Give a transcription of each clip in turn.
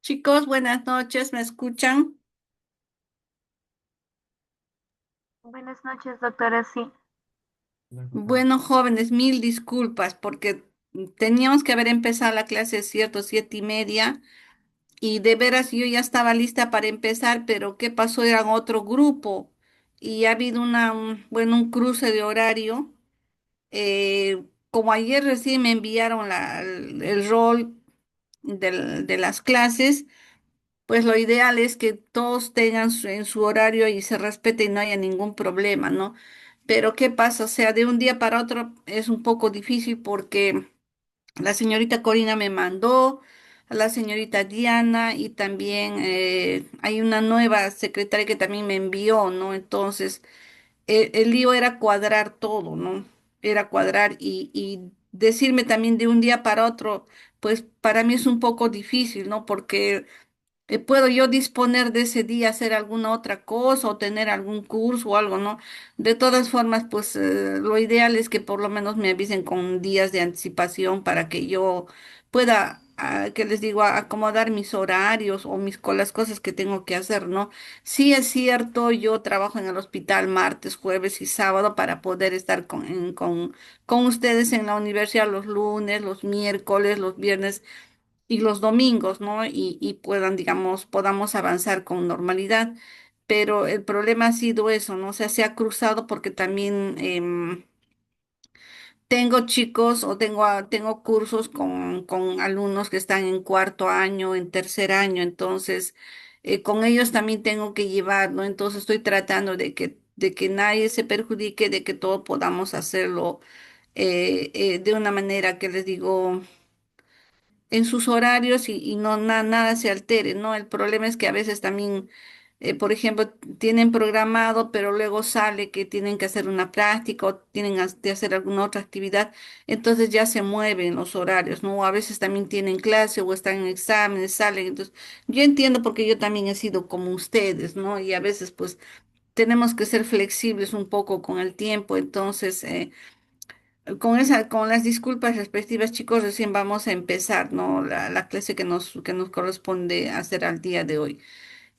Chicos, buenas noches, ¿me escuchan? Buenas noches, doctora. Sí, Bueno, jóvenes, mil disculpas porque teníamos que haber empezado la clase, cierto, 7:30, y de veras yo ya estaba lista para empezar, pero ¿qué pasó? Era otro grupo y ha habido bueno, un cruce de horario. Como ayer recién me enviaron el rol de las clases. Pues lo ideal es que todos tengan en su horario y se respete y no haya ningún problema, ¿no? Pero ¿qué pasa? O sea, de un día para otro es un poco difícil porque la señorita Corina me mandó, a la señorita Diana, y también hay una nueva secretaria que también me envió, ¿no? Entonces, el lío era cuadrar todo, ¿no? Era cuadrar y decirme también de un día para otro, pues para mí es un poco difícil, ¿no? Porque ¿puedo yo disponer de ese día, hacer alguna otra cosa o tener algún curso o algo, ¿no? De todas formas, pues lo ideal es que por lo menos me avisen con días de anticipación para que yo pueda, que les digo, acomodar mis horarios o las cosas que tengo que hacer, ¿no? Sí es cierto, yo trabajo en el hospital martes, jueves y sábado para poder estar con ustedes en la universidad los lunes, los miércoles, los viernes y los domingos, ¿no? Y puedan, digamos, podamos avanzar con normalidad. Pero el problema ha sido eso, ¿no? O sea, se ha cruzado porque también tengo chicos o tengo cursos con alumnos que están en cuarto año, en tercer año, entonces con ellos también tengo que llevar, ¿no? Entonces estoy tratando de que nadie se perjudique, de que todos podamos hacerlo de una manera que les digo en sus horarios y no nada se altere, ¿no? El problema es que a veces también, por ejemplo, tienen programado, pero luego sale que tienen que hacer una práctica o tienen que hacer alguna otra actividad, entonces ya se mueven los horarios, ¿no? O a veces también tienen clase o están en exámenes, salen, entonces yo entiendo porque yo también he sido como ustedes, ¿no? Y a veces pues tenemos que ser flexibles un poco con el tiempo, entonces... con las disculpas respectivas, chicos, recién vamos a empezar, ¿no? La clase que nos corresponde hacer al día de hoy.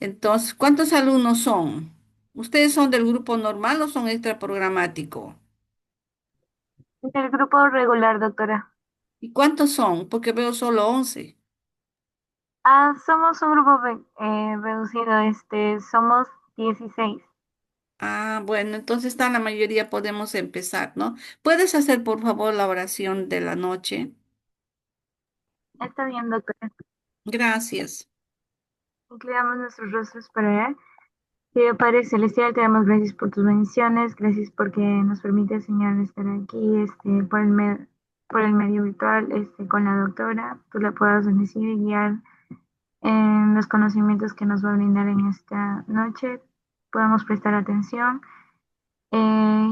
Entonces, ¿cuántos alumnos son? ¿Ustedes son del grupo normal o son extra programático? del grupo regular, doctora. ¿Y cuántos son? Porque veo solo 11. Somos un grupo reducido, somos 16. Ah, bueno, entonces está la mayoría, podemos empezar, ¿no? ¿Puedes hacer, por favor, la oración de la noche? Está bien, doctora. Gracias. Inclinamos nuestros rostros para orar. Querido Padre Celestial, te damos gracias por tus bendiciones, gracias porque nos permite, Señor, estar aquí, por el medio virtual, con la doctora. Tú la puedas bendecir y guiar en los conocimientos que nos va a brindar en esta noche. Podamos prestar atención. Eh,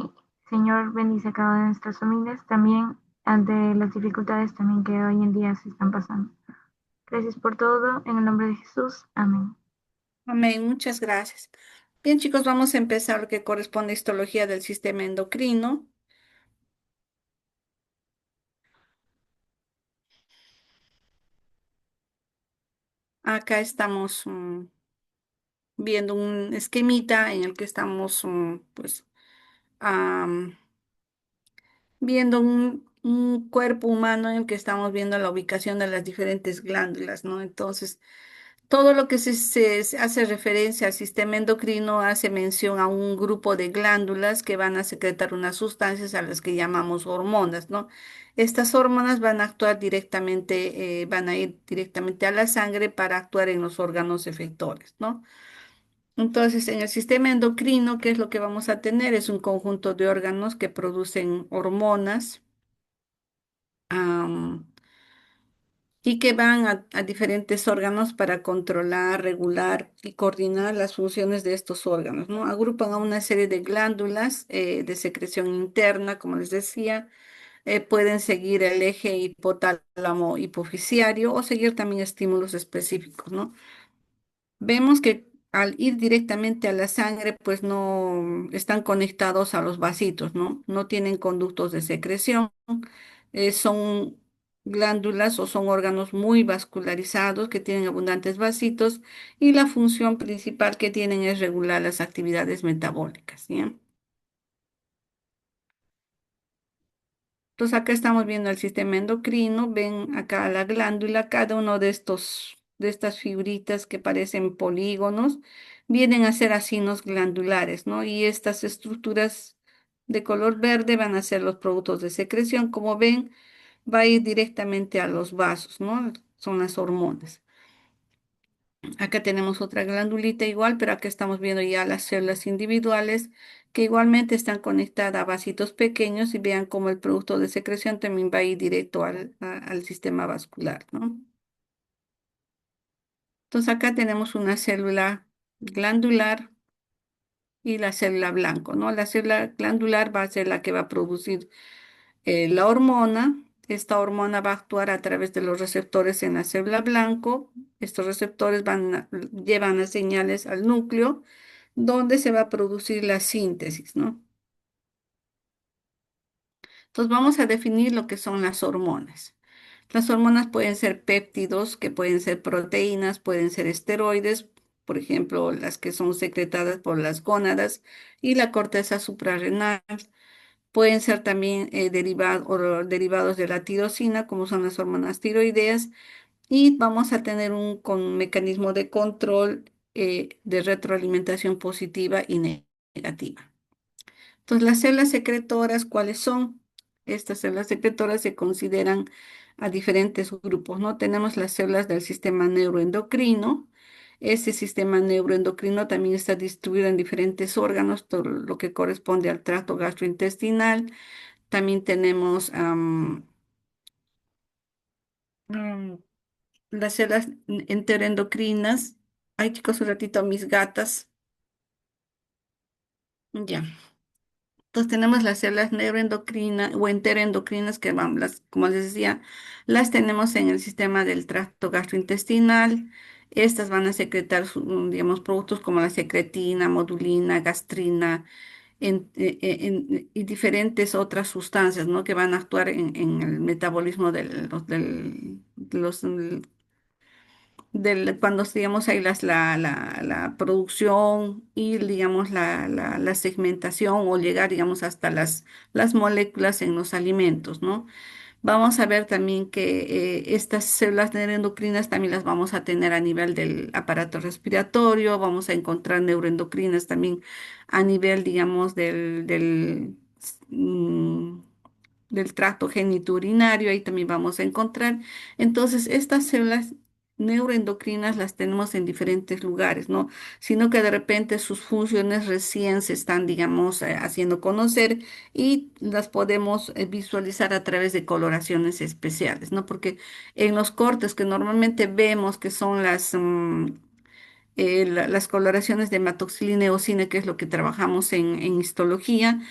Señor, bendice a cada una de nuestras familias, también ante las dificultades también que hoy en día se están pasando. Gracias por todo, en el nombre de Jesús. Amén. Amén, muchas gracias. Bien, chicos, vamos a empezar lo que corresponde a histología del sistema endocrino. Acá estamos viendo un esquemita en el que estamos pues am, viendo un cuerpo humano en el que estamos viendo la ubicación de las diferentes glándulas, ¿no? Entonces, todo lo que se hace referencia al sistema endocrino hace mención a un grupo de glándulas que van a secretar unas sustancias a las que llamamos hormonas, ¿no? Estas hormonas van a actuar directamente, van a ir directamente a la sangre para actuar en los órganos efectores, ¿no? Entonces, en el sistema endocrino, ¿qué es lo que vamos a tener? Es un conjunto de órganos que producen hormonas am, y que van a diferentes órganos para controlar, regular y coordinar las funciones de estos órganos, ¿no? Agrupan a una serie de glándulas de secreción interna, como les decía, pueden seguir el eje hipotálamo hipofisiario o seguir también estímulos específicos, ¿no? Vemos que al ir directamente a la sangre, pues no están conectados a los vasitos, ¿no? No tienen conductos de secreción, son glándulas o son órganos muy vascularizados que tienen abundantes vasitos y la función principal que tienen es regular las actividades metabólicas, ¿ya? Entonces acá estamos viendo el sistema endocrino, ven acá la glándula, cada uno de estas fibritas que parecen polígonos, vienen a ser acinos glandulares, ¿no? Y estas estructuras de color verde van a ser los productos de secreción, como ven, va a ir directamente a los vasos, ¿no? Son las hormonas. Acá tenemos otra glandulita igual, pero acá estamos viendo ya las células individuales que igualmente están conectadas a vasitos pequeños y vean cómo el producto de secreción también va a ir directo al sistema vascular, ¿no? Entonces acá tenemos una célula glandular y la célula blanco, ¿no? La célula glandular va a ser la que va a producir la hormona. Esta hormona va a actuar a través de los receptores en la célula blanco. Estos receptores llevan las señales al núcleo, donde se va a producir la síntesis, ¿no? Entonces vamos a definir lo que son las hormonas. Las hormonas pueden ser péptidos, que pueden ser proteínas, pueden ser esteroides, por ejemplo, las que son secretadas por las gónadas y la corteza suprarrenal. Pueden ser también derivados de la tirosina, como son las hormonas tiroideas, y vamos a tener un mecanismo de control de retroalimentación positiva y negativa. Entonces, las células secretoras, ¿cuáles son? Estas células secretoras se consideran a diferentes grupos, ¿no? Tenemos las células del sistema neuroendocrino. Ese sistema neuroendocrino también está distribuido en diferentes órganos, todo lo que corresponde al tracto gastrointestinal. También tenemos mm, las células enteroendocrinas. Ay, chicos, un ratito, mis gatas. Ya. Entonces tenemos las células neuroendocrinas o enteroendocrinas que van, como les decía, las tenemos en el sistema del tracto gastrointestinal. Estas van a secretar, digamos, productos como la secretina, modulina, gastrina y diferentes otras sustancias, ¿no? Que van a actuar en el metabolismo cuando digamos ahí la producción y digamos la segmentación o llegar digamos hasta las moléculas en los alimentos, ¿no? Vamos a ver también que estas células neuroendocrinas también las vamos a tener a nivel del aparato respiratorio, vamos a encontrar neuroendocrinas también a nivel, digamos, mm, del tracto genitourinario, ahí también vamos a encontrar. Entonces, estas células neuroendocrinas las tenemos en diferentes lugares, ¿no? Sino que de repente sus funciones recién se están, digamos, haciendo conocer y las podemos visualizar a través de coloraciones especiales, ¿no? Porque en los cortes que normalmente vemos que son las coloraciones de hematoxilina y eosina, que es lo que trabajamos en histología,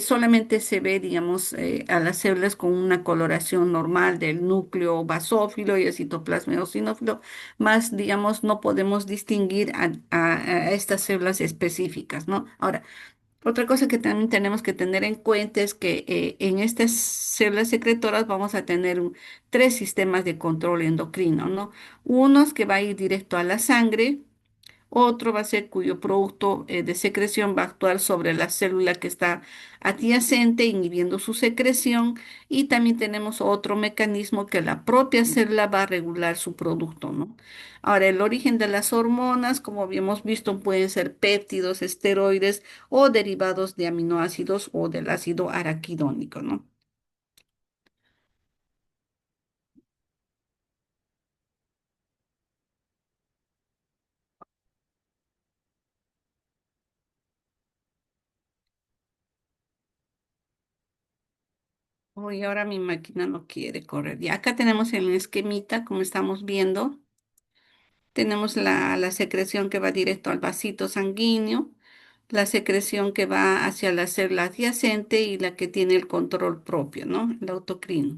solamente se ve, digamos, a las células con una coloración normal del núcleo basófilo y el citoplasma eosinófilo, más, digamos, no podemos distinguir a estas células específicas, ¿no? Ahora, otra cosa que también tenemos que tener en cuenta es que en estas células secretoras vamos a tener tres sistemas de control endocrino, ¿no? Unos que va a ir directo a la sangre, otro va a ser cuyo producto de secreción va a actuar sobre la célula que está adyacente, inhibiendo su secreción. Y también tenemos otro mecanismo que la propia célula va a regular su producto, ¿no? Ahora, el origen de las hormonas, como habíamos visto, pueden ser péptidos, esteroides o derivados de aminoácidos o del ácido araquidónico, ¿no? Hoy ahora mi máquina no quiere correr. Y acá tenemos el esquemita, como estamos viendo. Tenemos la secreción que va directo al vasito sanguíneo, la secreción que va hacia la célula adyacente y la que tiene el control propio, ¿no? El autocrino.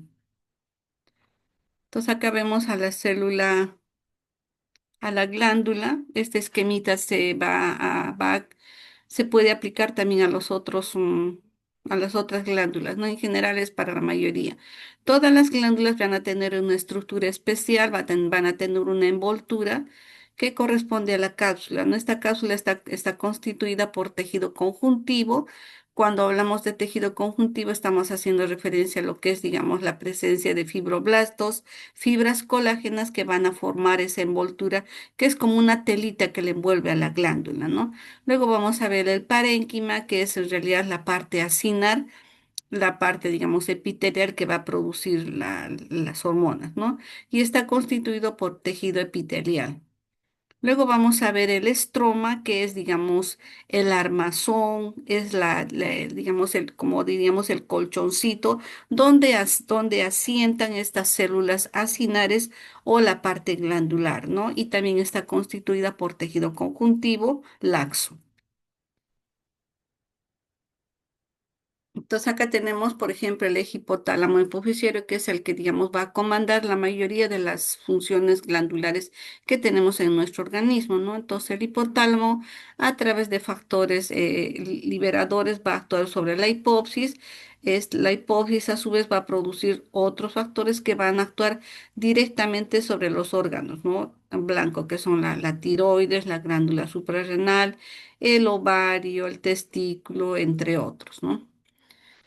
Entonces acá vemos a la célula, a la glándula. Este esquemita se puede aplicar también a los otros. a las otras glándulas, ¿no? En general es para la mayoría. Todas las glándulas van a tener una estructura especial, van a tener una envoltura que corresponde a la cápsula, ¿no? Esta cápsula está constituida por tejido conjuntivo. Cuando hablamos de tejido conjuntivo, estamos haciendo referencia a lo que es, digamos, la presencia de fibroblastos, fibras colágenas que van a formar esa envoltura, que es como una telita que le envuelve a la glándula, ¿no? Luego vamos a ver el parénquima, que es en realidad la parte acinar, la parte, digamos, epitelial que va a producir las hormonas, ¿no? Y está constituido por tejido epitelial. Luego vamos a ver el estroma, que es, digamos, el armazón, es digamos, como diríamos, el colchoncito, donde asientan estas células acinares o la parte glandular, ¿no? Y también está constituida por tejido conjuntivo laxo. Entonces acá tenemos, por ejemplo, el eje hipotálamo hipoficiario, que es el que, digamos, va a comandar la mayoría de las funciones glandulares que tenemos en nuestro organismo, ¿no? Entonces el hipotálamo, a través de factores liberadores, va a actuar sobre la hipófisis. La hipófisis, a su vez, va a producir otros factores que van a actuar directamente sobre los órganos, ¿no? En blanco, que son la tiroides, la glándula suprarrenal, el ovario, el testículo, entre otros, ¿no?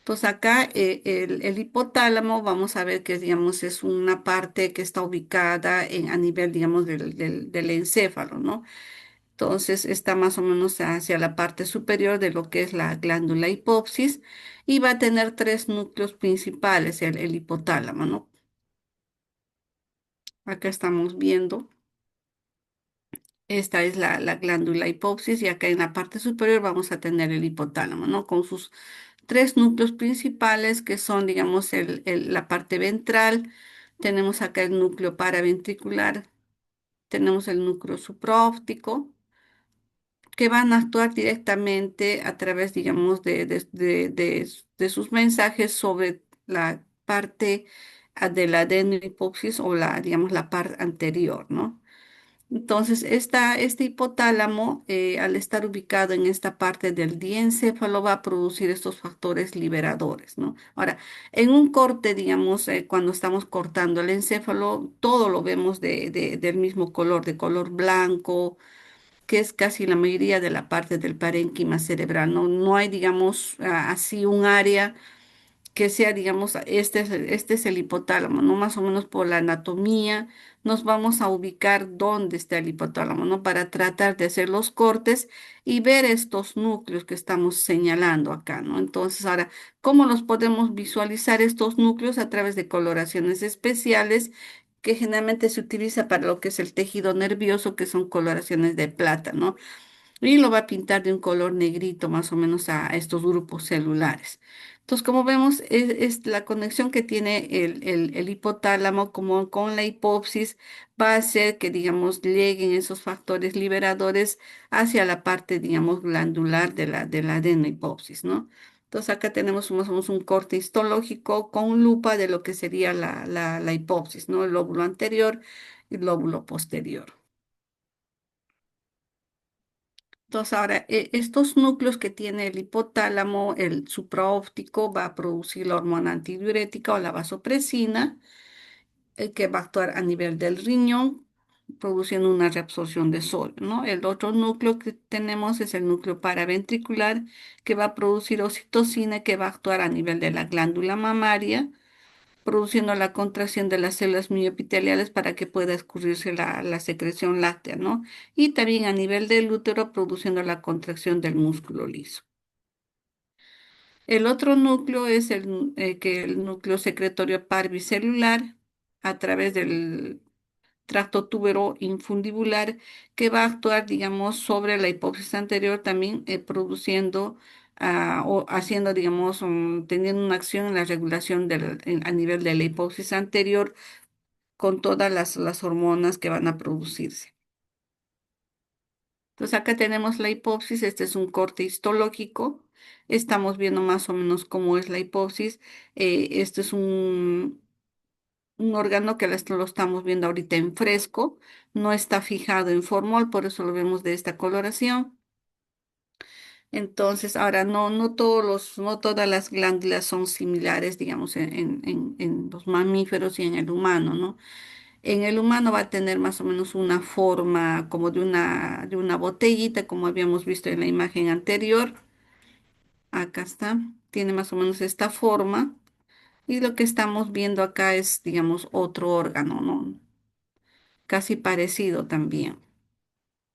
Pues acá el hipotálamo, vamos a ver que digamos es una parte que está ubicada a nivel, digamos, del encéfalo, ¿no? Entonces está más o menos hacia la parte superior de lo que es la glándula hipófisis y va a tener tres núcleos principales, el hipotálamo, ¿no? Acá estamos viendo. Esta es la glándula hipófisis y acá en la parte superior vamos a tener el hipotálamo, ¿no? Con sus tres núcleos principales que son, digamos, la parte ventral. Tenemos acá el núcleo paraventricular, tenemos el núcleo supraóptico, que van a actuar directamente a través, digamos, de sus mensajes sobre la parte de la adenohipófisis o digamos, la parte anterior, ¿no? Entonces, este hipotálamo, al estar ubicado en esta parte del diencéfalo, va a producir estos factores liberadores, ¿no? Ahora, en un corte, digamos, cuando estamos cortando el encéfalo, todo lo vemos del mismo color, de color blanco, que es casi la mayoría de la parte del parénquima cerebral, ¿no? No hay, digamos, así un área que sea, digamos, este es el hipotálamo, ¿no? Más o menos por la anatomía nos vamos a ubicar dónde está el hipotálamo, ¿no? Para tratar de hacer los cortes y ver estos núcleos que estamos señalando acá, ¿no? Entonces, ahora, ¿cómo los podemos visualizar estos núcleos? A través de coloraciones especiales que generalmente se utiliza para lo que es el tejido nervioso, que son coloraciones de plata, ¿no? Y lo va a pintar de un color negrito más o menos a estos grupos celulares. Entonces, como vemos, es la conexión que tiene el hipotálamo como con la hipófisis va a hacer que, digamos, lleguen esos factores liberadores hacia la parte, digamos, glandular de la adenohipófisis, ¿no? Entonces, acá tenemos más o menos un corte histológico con lupa de lo que sería la hipófisis, ¿no? El lóbulo anterior y el lóbulo posterior. Entonces, ahora, estos núcleos que tiene el hipotálamo, el supraóptico, va a producir la hormona antidiurética o la vasopresina, que va a actuar a nivel del riñón, produciendo una reabsorción de sodio, ¿no? El otro núcleo que tenemos es el núcleo paraventricular, que va a producir oxitocina, que va a actuar a nivel de la glándula mamaria, produciendo la contracción de las células mioepiteliales para que pueda escurrirse la secreción láctea, ¿no? Y también a nivel del útero, produciendo la contracción del músculo liso. El otro núcleo es el núcleo secretorio parvicelular a través del tracto tubero infundibular que va a actuar, digamos, sobre la hipófisis anterior también produciendo o haciendo, digamos, teniendo una acción en la regulación a nivel de la hipófisis anterior con todas las hormonas que van a producirse. Entonces acá tenemos la hipófisis, este es un corte histológico, estamos viendo más o menos cómo es la hipófisis, este es un órgano que lo estamos viendo ahorita en fresco, no está fijado en formol, por eso lo vemos de esta coloración. Entonces, ahora no todas las glándulas son similares, digamos, en los mamíferos y en el humano, ¿no? En el humano va a tener más o menos una forma como de una botellita, como habíamos visto en la imagen anterior. Acá está, tiene más o menos esta forma. Y lo que estamos viendo acá es, digamos, otro órgano, ¿no? Casi parecido también.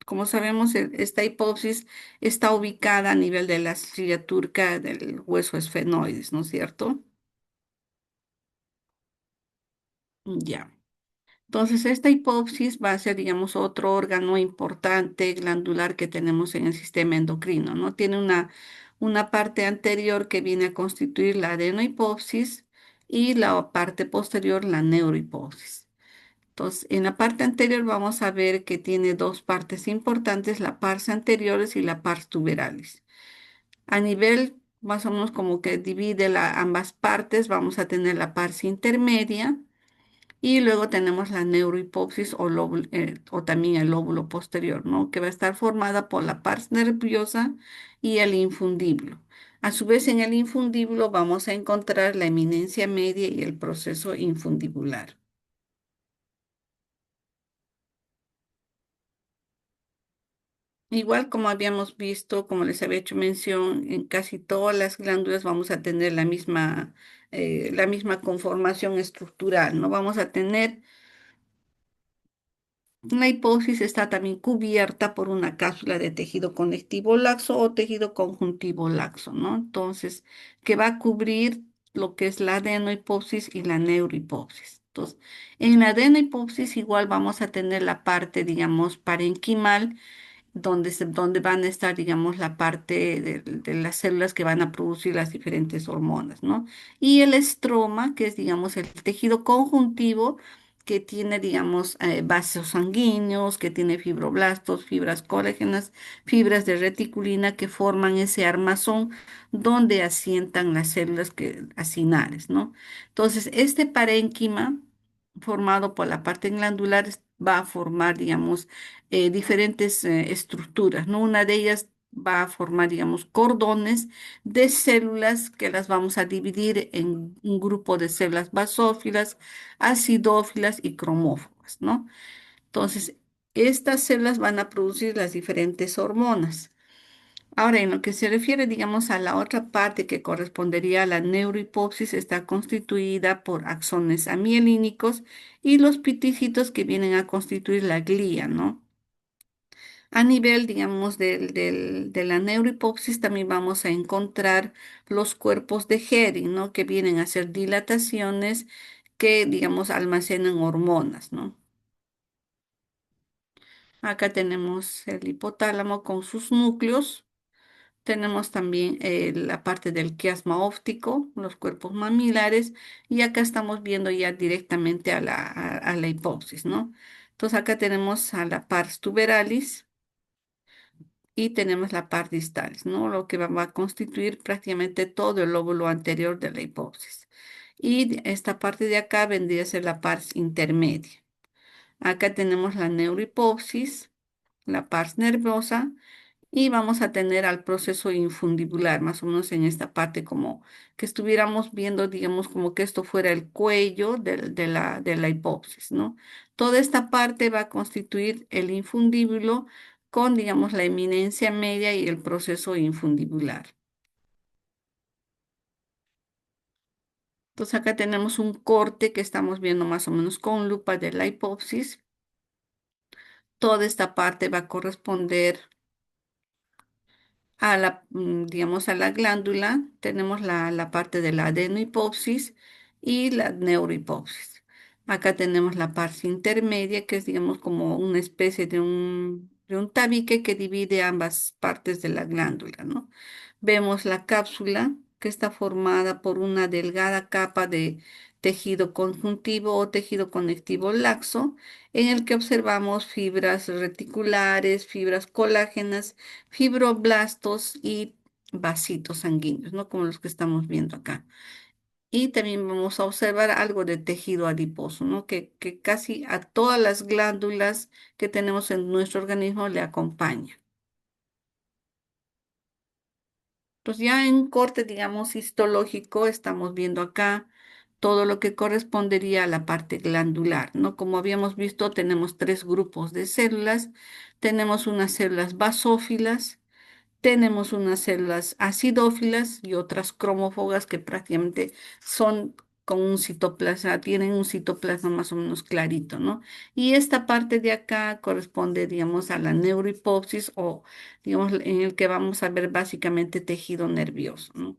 Como sabemos, esta hipófisis está ubicada a nivel de la silla turca del hueso esfenoides, ¿no es cierto? Ya. Entonces, esta hipófisis va a ser, digamos, otro órgano importante glandular que tenemos en el sistema endocrino, ¿no? Tiene una parte anterior que viene a constituir la adenohipófisis y la parte posterior la neurohipófisis. Entonces, en la parte anterior vamos a ver que tiene dos partes importantes, la pars anteriores y la pars tuberalis. A nivel más o menos como que divide ambas partes, vamos a tener la pars intermedia y luego tenemos la neurohipófisis o también el lóbulo posterior, ¿no? Que va a estar formada por la pars nerviosa y el infundíbulo. A su vez, en el infundíbulo vamos a encontrar la eminencia media y el proceso infundibular. Igual como habíamos visto, como les había hecho mención, en casi todas las glándulas vamos a tener la misma conformación estructural, ¿no? Vamos a tener, la hipófisis está también cubierta por una cápsula de tejido conectivo laxo o tejido conjuntivo laxo, ¿no? Entonces, que va a cubrir lo que es la adenohipófisis y la neurohipófisis. Entonces, en la adenohipófisis igual vamos a tener la parte, digamos, parenquimal donde van a estar, digamos, la parte de las células que van a producir las diferentes hormonas, ¿no? Y el estroma, que es, digamos, el tejido conjuntivo que tiene, digamos, vasos sanguíneos, que tiene fibroblastos, fibras colágenas, fibras de reticulina que forman ese armazón donde asientan las células acinares, ¿no? Entonces, este parénquima formado por la parte glandular va a formar, digamos, diferentes estructuras, ¿no? Una de ellas va a formar, digamos, cordones de células que las vamos a dividir en un grupo de células basófilas, acidófilas y cromóforas, ¿no? Entonces, estas células van a producir las diferentes hormonas. Ahora, en lo que se refiere, digamos, a la otra parte que correspondería a la neurohipófisis, está constituida por axones amielínicos y los piticitos que vienen a constituir la glía, ¿no? A nivel, digamos, de la neurohipófisis también vamos a encontrar los cuerpos de Hering, ¿no? Que vienen a ser dilataciones que, digamos, almacenan hormonas, ¿no? Acá tenemos el hipotálamo con sus núcleos. Tenemos también la parte del quiasma óptico, los cuerpos mamilares, y acá estamos viendo ya directamente a la hipófisis, ¿no? Entonces acá tenemos a la pars tuberalis y tenemos la par distalis, ¿no? Lo que va a constituir prácticamente todo el lóbulo anterior de la hipófisis. Y esta parte de acá vendría a ser la pars intermedia. Acá tenemos la neurohipófisis, la pars nerviosa y vamos a tener al proceso infundibular, más o menos en esta parte como que estuviéramos viendo, digamos, como que esto fuera el cuello de la hipófisis, ¿no? Toda esta parte va a constituir el infundíbulo con, digamos, la eminencia media y el proceso infundibular. Entonces acá tenemos un corte que estamos viendo más o menos con lupa de la hipófisis. Toda esta parte va a corresponder digamos, a la glándula, tenemos la parte de la adenohipófisis y la neurohipófisis. Acá tenemos la parte intermedia, que es, digamos, como una especie de un tabique que divide ambas partes de la glándula, ¿no? Vemos la cápsula, que está formada por una delgada capa de tejido conjuntivo o tejido conectivo laxo, en el que observamos fibras reticulares, fibras colágenas, fibroblastos y vasitos sanguíneos, ¿no? Como los que estamos viendo acá. Y también vamos a observar algo de tejido adiposo, ¿no? Que casi a todas las glándulas que tenemos en nuestro organismo le acompaña. Pues ya en corte, digamos, histológico, estamos viendo acá todo lo que correspondería a la parte glandular, ¿no? Como habíamos visto, tenemos tres grupos de células. Tenemos unas células basófilas, tenemos unas células acidófilas y otras cromófogas que prácticamente son con un citoplasma, tienen un citoplasma más o menos clarito, ¿no? Y esta parte de acá corresponde, digamos, a la neurohipófisis o, digamos, en el que vamos a ver básicamente tejido nervioso, ¿no?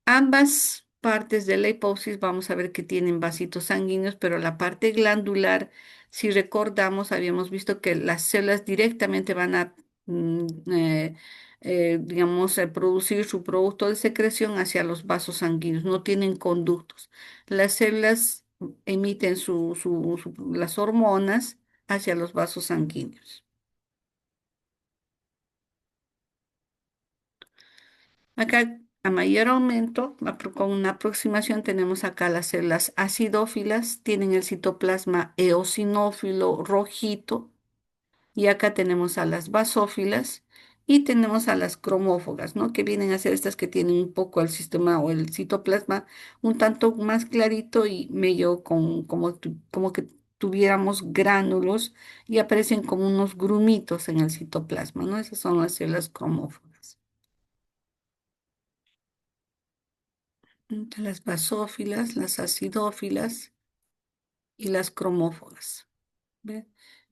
Ambas partes de la hipófisis vamos a ver que tienen vasitos sanguíneos, pero la parte glandular, si recordamos, habíamos visto que las células directamente van a, mm, eh, digamos, producir su producto de secreción hacia los vasos sanguíneos, no tienen conductos. Las células emiten las hormonas hacia los vasos sanguíneos. Acá, a mayor aumento, con una aproximación, tenemos acá las células acidófilas, tienen el citoplasma eosinófilo rojito, y acá tenemos a las basófilas y tenemos a las cromófogas, ¿no? Que vienen a ser estas que tienen un poco el sistema o el citoplasma un tanto más clarito y medio como que tuviéramos gránulos y aparecen como unos grumitos en el citoplasma, ¿no? Esas son las células cromófogas. Entre las basófilas, las acidófilas y las cromófogas, ¿ve?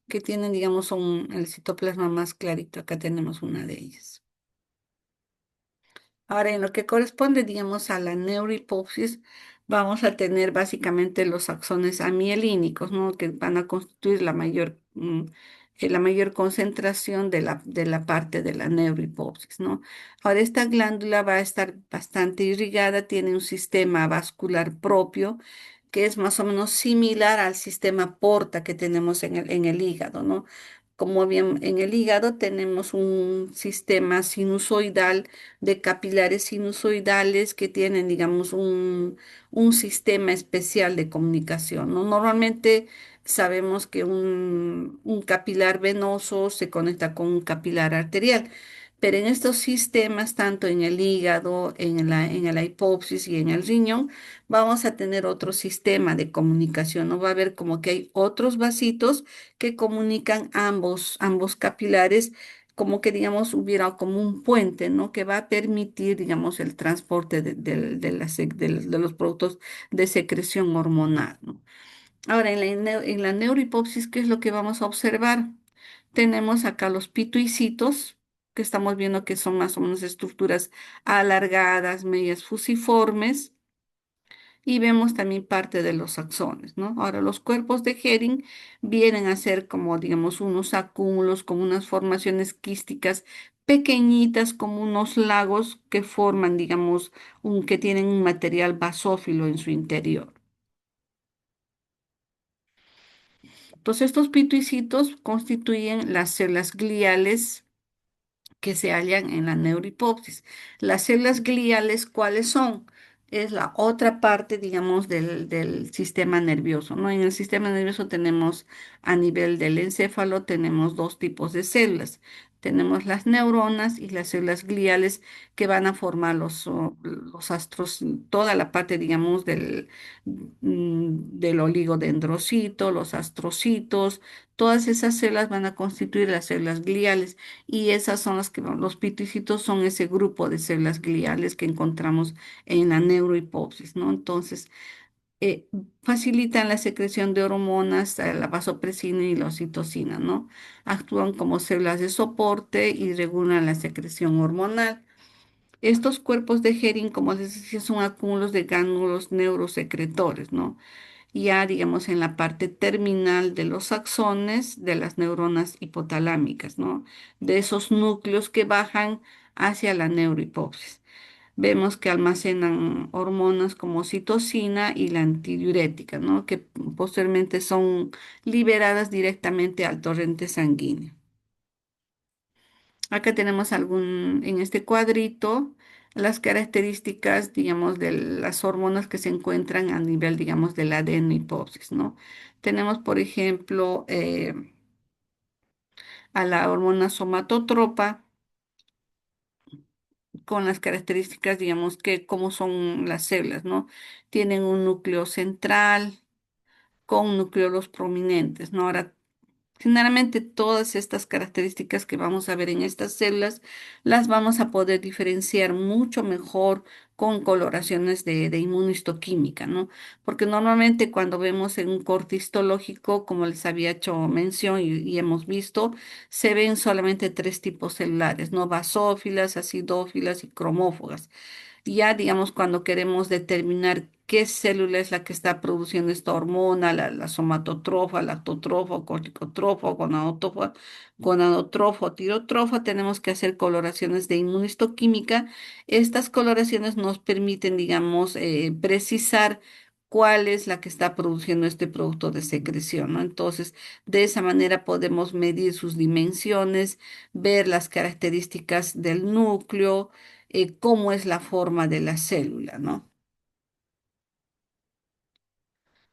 Que tienen, digamos, el citoplasma más clarito. Acá tenemos una de ellas. Ahora, en lo que corresponde, digamos, a la neurohipófisis, vamos a tener básicamente los axones amielínicos, ¿no? Que van a constituir la mayor concentración de la parte de la neurohipófisis, ¿no? Ahora, esta glándula va a estar bastante irrigada, tiene un sistema vascular propio, que es más o menos similar al sistema porta que tenemos en el hígado, ¿no? Como bien en el hígado tenemos un sistema sinusoidal de capilares sinusoidales que tienen, digamos, un sistema especial de comunicación, ¿no? Normalmente sabemos que un capilar venoso se conecta con un capilar arterial, pero en estos sistemas, tanto en el hígado, en la hipófisis y en el riñón, vamos a tener otro sistema de comunicación, ¿no? Va a haber como que hay otros vasitos que comunican ambos capilares, como que, digamos, hubiera como un puente, ¿no? Que va a permitir, digamos, el transporte de los productos de secreción hormonal, ¿no? Ahora, en la neurohipófisis, ¿qué es lo que vamos a observar? Tenemos acá los pituicitos, que estamos viendo que son más o menos estructuras alargadas, medias fusiformes, y vemos también parte de los axones, ¿no? Ahora, los cuerpos de Hering vienen a ser como, digamos, unos acúmulos, como unas formaciones quísticas pequeñitas, como unos lagos que forman, digamos, que tienen un material basófilo en su interior. Entonces, estos pituicitos constituyen las células gliales que se hallan en la neurohipófisis. Las células gliales, ¿cuáles son? Es la otra parte, digamos, del sistema nervioso, ¿no? En el sistema nervioso tenemos a nivel del encéfalo, tenemos dos tipos de células. Tenemos las neuronas y las células gliales que van a formar los astros, toda la parte, digamos, del oligodendrocito, los astrocitos, todas esas células van a constituir las células gliales y esas son las que los piticitos son ese grupo de células gliales que encontramos en la neurohipófisis, ¿no? Entonces, eh, facilitan la secreción de hormonas, la vasopresina y la oxitocina, ¿no? Actúan como células de soporte y regulan la secreción hormonal. Estos cuerpos de Hering, como les decía, son acúmulos de gránulos neurosecretores, ¿no? Ya, digamos, en la parte terminal de los axones de las neuronas hipotalámicas, ¿no? De esos núcleos que bajan hacia la neurohipófisis. Vemos que almacenan hormonas como citocina y la antidiurética, ¿no? Que posteriormente son liberadas directamente al torrente sanguíneo. Acá tenemos en este cuadrito, las características, digamos, de las hormonas que se encuentran a nivel, digamos, de la adenohipófisis, ¿no? Tenemos, por ejemplo, a la hormona somatotropa, con las características, digamos, que cómo son las células, ¿no? Tienen un núcleo central con núcleos prominentes, ¿no? Ahora, generalmente todas estas características que vamos a ver en estas células las vamos a poder diferenciar mucho mejor con coloraciones de inmunohistoquímica, ¿no? Porque normalmente cuando vemos en un corte histológico, como les había hecho mención y hemos visto, se ven solamente tres tipos celulares, ¿no? Basófilas, acidófilas y cromófogas. Ya, digamos, cuando queremos determinar qué célula es la que está produciendo esta hormona, la somatotrofa, lactotrofa, corticotrofa, gonadotrofa, tirotrofa, tenemos que hacer coloraciones de inmunistoquímica. Estas coloraciones nos permiten, digamos, precisar cuál es la que está produciendo este producto de secreción, ¿no? Entonces, de esa manera podemos medir sus dimensiones, ver las características del núcleo, cómo es la forma de la célula, ¿no?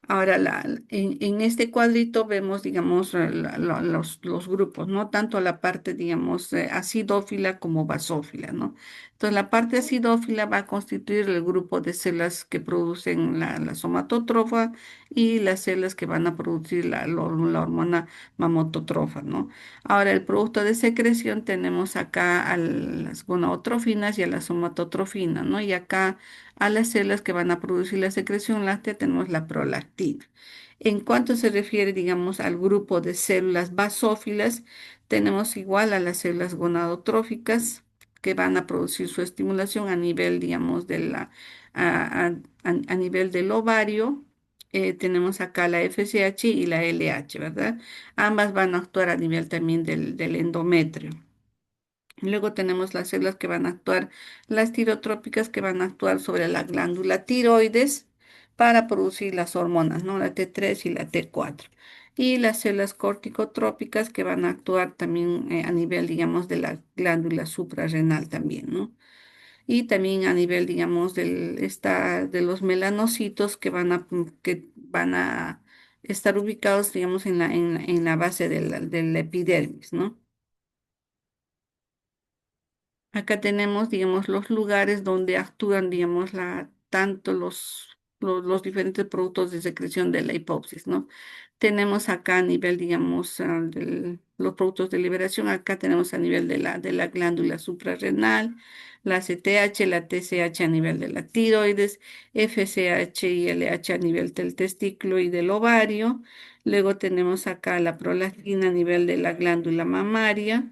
Ahora, en este cuadrito vemos, digamos, los grupos, ¿no? Tanto la parte, digamos, acidófila como basófila, ¿no? Entonces, la parte acidófila va a constituir el grupo de células que producen la somatotrofa y las células que van a producir la hormona mamototrofa, ¿no? Ahora, el producto de secreción tenemos acá a las gonadotrofinas y a la somatotrofina, ¿no? Y acá a las células que van a producir la secreción láctea tenemos la prolactina. En cuanto se refiere, digamos, al grupo de células basófilas, tenemos igual a las células gonadotróficas que van a producir su estimulación a nivel, digamos, a nivel del ovario. Tenemos acá la FSH y la LH, ¿verdad? Ambas van a actuar a nivel también del endometrio. Luego tenemos las células que van a actuar, las tirotrópicas que van a actuar sobre la glándula tiroides para producir las hormonas, ¿no? La T3 y la T4. Y las células corticotrópicas que van a actuar también a nivel, digamos, de la glándula suprarrenal también, ¿no? Y también a nivel, digamos, de los melanocitos que van a estar ubicados, digamos, en la base de la epidermis, ¿no? Acá tenemos, digamos, los lugares donde actúan, digamos, tanto los diferentes productos de secreción de la hipófisis, ¿no? Tenemos acá a nivel, digamos, los productos de liberación, acá tenemos a nivel de la glándula suprarrenal, la CTH, la TSH a nivel de la tiroides, FSH y LH a nivel del testículo y del ovario. Luego tenemos acá la prolactina a nivel de la glándula mamaria.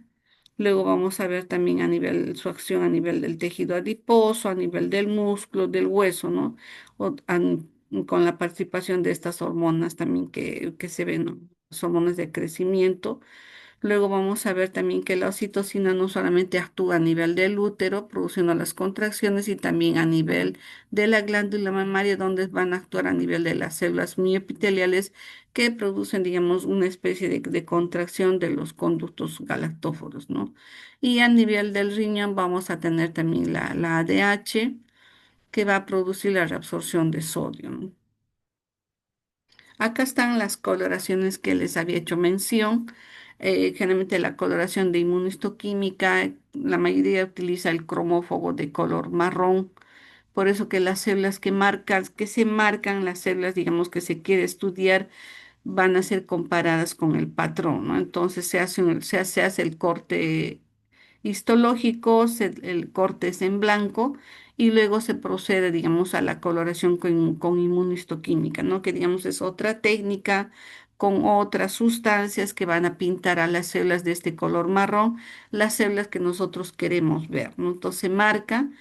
Luego vamos a ver también su acción a nivel del tejido adiposo, a nivel del músculo, del hueso, ¿no? Con la participación de estas hormonas también que se ven, ¿no? Las hormonas de crecimiento. Luego vamos a ver también que la oxitocina no solamente actúa a nivel del útero, produciendo las contracciones, y también a nivel de la glándula mamaria, donde van a actuar a nivel de las células mioepiteliales que producen, digamos, una especie de contracción de los conductos galactóforos, ¿no? Y a nivel del riñón vamos a tener también la ADH, que va a producir la reabsorción de sodio, ¿no? Acá están las coloraciones que les había hecho mención. Generalmente la coloración de inmunistoquímica, la mayoría utiliza el cromófobo de color marrón. Por eso que las células que se marcan, las células, digamos, que se quiere estudiar, van a ser comparadas con el patrón, ¿no? Entonces se hace el corte histológico, el corte es en blanco y luego se procede, digamos, a la coloración con inmunistoquímica, ¿no? Que, digamos, es otra técnica con otras sustancias que van a pintar a las células de este color marrón, las células que nosotros queremos ver, ¿no? Entonces se marca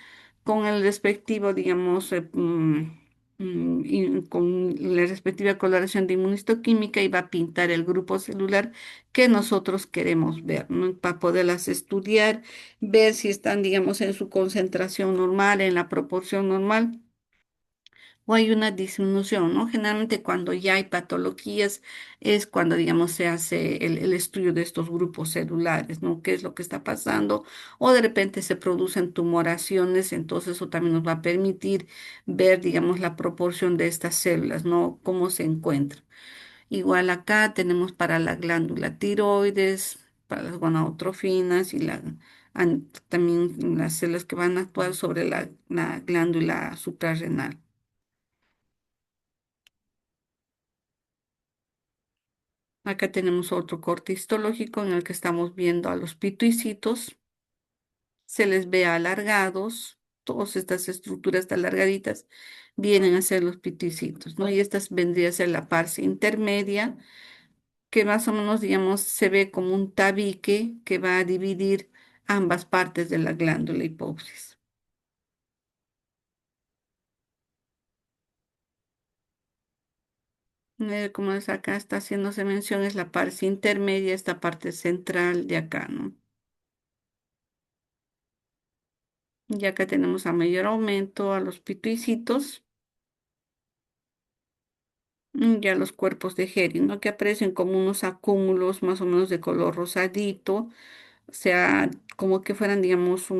con el respectivo, digamos, y con la respectiva coloración de inmunistoquímica, y va a pintar el grupo celular que nosotros queremos ver, ¿no? Para poderlas estudiar, ver si están, digamos, en su concentración normal, en la proporción normal, o hay una disminución, ¿no? Generalmente cuando ya hay patologías es cuando, digamos, se hace el estudio de estos grupos celulares, ¿no? ¿Qué es lo que está pasando? O de repente se producen tumoraciones, entonces eso también nos va a permitir ver, digamos, la proporción de estas células, ¿no? Cómo se encuentran. Igual acá tenemos para la glándula tiroides, para las gonadotrofinas y la también las células que van a actuar sobre la glándula suprarrenal. Acá tenemos otro corte histológico en el que estamos viendo a los pituicitos, se les ve alargados, todas estas estructuras alargaditas vienen a ser los pituicitos, ¿no? Y estas vendría a ser la parte intermedia, que más o menos, digamos, se ve como un tabique que va a dividir ambas partes de la glándula hipófisis. Como es acá está haciéndose mención, es la parte intermedia, esta parte central de acá, ¿no? Y acá tenemos a mayor aumento a los pituicitos. Ya los cuerpos de Hering, ¿no? Que aparecen como unos acúmulos más o menos de color rosadito, o sea, como que fueran, digamos,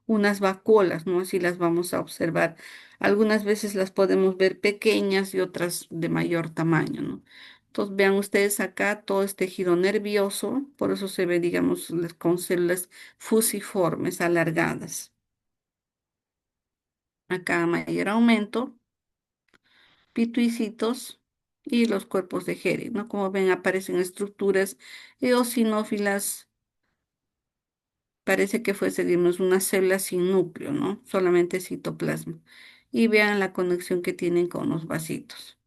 unas vacuolas, ¿no? Así las vamos a observar. Algunas veces las podemos ver pequeñas y otras de mayor tamaño, ¿no? Entonces, vean ustedes acá, todo es tejido nervioso, por eso se ve, digamos, con células fusiformes, alargadas. Acá mayor aumento, pituicitos y los cuerpos de Hering, ¿no? Como ven, aparecen estructuras eosinófilas, parece que fuese, digamos, una célula sin núcleo, ¿no? Solamente citoplasma. Y vean la conexión que tienen con los vasitos.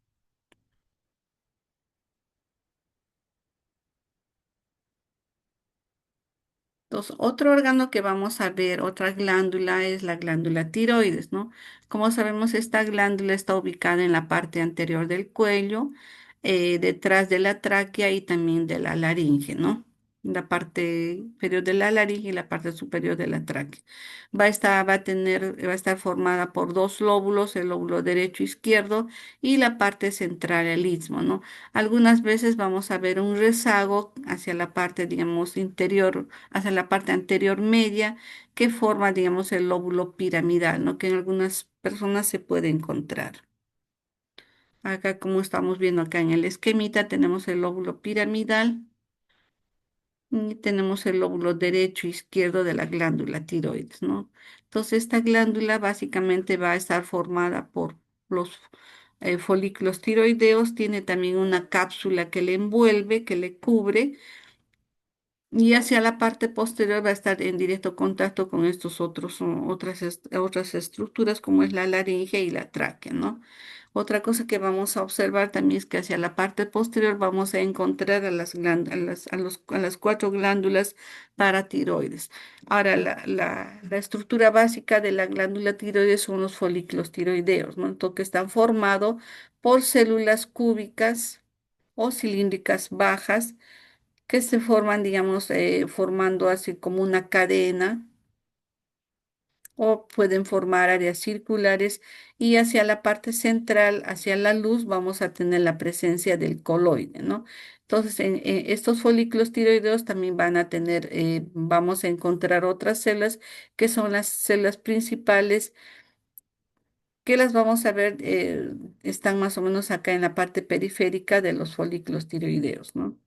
Entonces, otro órgano que vamos a ver, otra glándula, es la glándula tiroides, ¿no? Como sabemos, esta glándula está ubicada en la parte anterior del cuello, detrás de la tráquea y también de la laringe, ¿no? La parte inferior de la laringe y la parte superior de la tráquea. Va a estar formada por dos lóbulos, el lóbulo derecho e izquierdo, y la parte central, el istmo, ¿no? Algunas veces vamos a ver un rezago hacia la parte, digamos, interior, hacia la parte anterior media, que forma, digamos, el lóbulo piramidal, ¿no? Que en algunas personas se puede encontrar. Acá, como estamos viendo acá en el esquemita, tenemos el lóbulo piramidal y tenemos el lóbulo derecho e izquierdo de la glándula tiroides, ¿no? Entonces, esta glándula básicamente va a estar formada por los folículos tiroideos, tiene también una cápsula que le envuelve, que le cubre, y hacia la parte posterior va a estar en directo contacto con estos otros, otras estructuras como es la laringe y la tráquea, ¿no? Otra cosa que vamos a observar también es que hacia la parte posterior vamos a encontrar a a las cuatro glándulas paratiroides. Ahora, la estructura básica de la glándula tiroides son los folículos tiroideos, ¿no? Entonces, que están formados por células cúbicas o cilíndricas bajas que se forman, digamos, formando así como una cadena, o pueden formar áreas circulares, y hacia la parte central, hacia la luz, vamos a tener la presencia del coloide, ¿no? Entonces, en estos folículos tiroideos también van a tener, vamos a encontrar otras células que son las células principales, que las vamos a ver, están más o menos acá en la parte periférica de los folículos tiroideos, ¿no?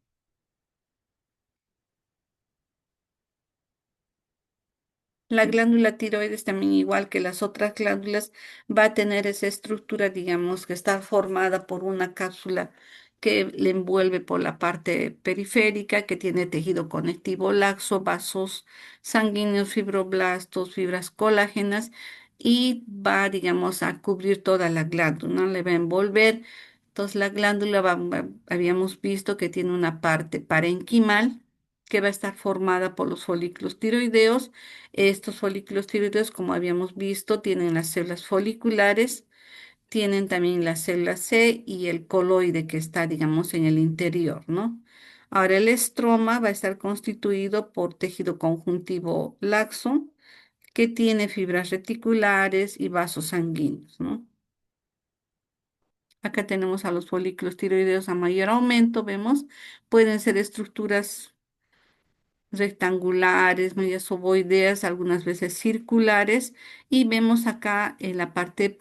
La glándula tiroides también, igual que las otras glándulas, va a tener esa estructura, digamos, que está formada por una cápsula que le envuelve por la parte periférica, que tiene tejido conectivo laxo, vasos sanguíneos, fibroblastos, fibras colágenas, y va, digamos, a cubrir toda la glándula, ¿no? Le va a envolver. Entonces, la glándula, habíamos visto que tiene una parte parenquimal, que va a estar formada por los folículos tiroideos. Estos folículos tiroideos, como habíamos visto, tienen las células foliculares, tienen también las células C y el coloide que está, digamos, en el interior, ¿no? Ahora, el estroma va a estar constituido por tejido conjuntivo laxo, que tiene fibras reticulares y vasos sanguíneos, ¿no? Acá tenemos a los folículos tiroideos a mayor aumento, vemos, pueden ser estructuras rectangulares, medias ovoideas, algunas veces circulares, y vemos acá en la parte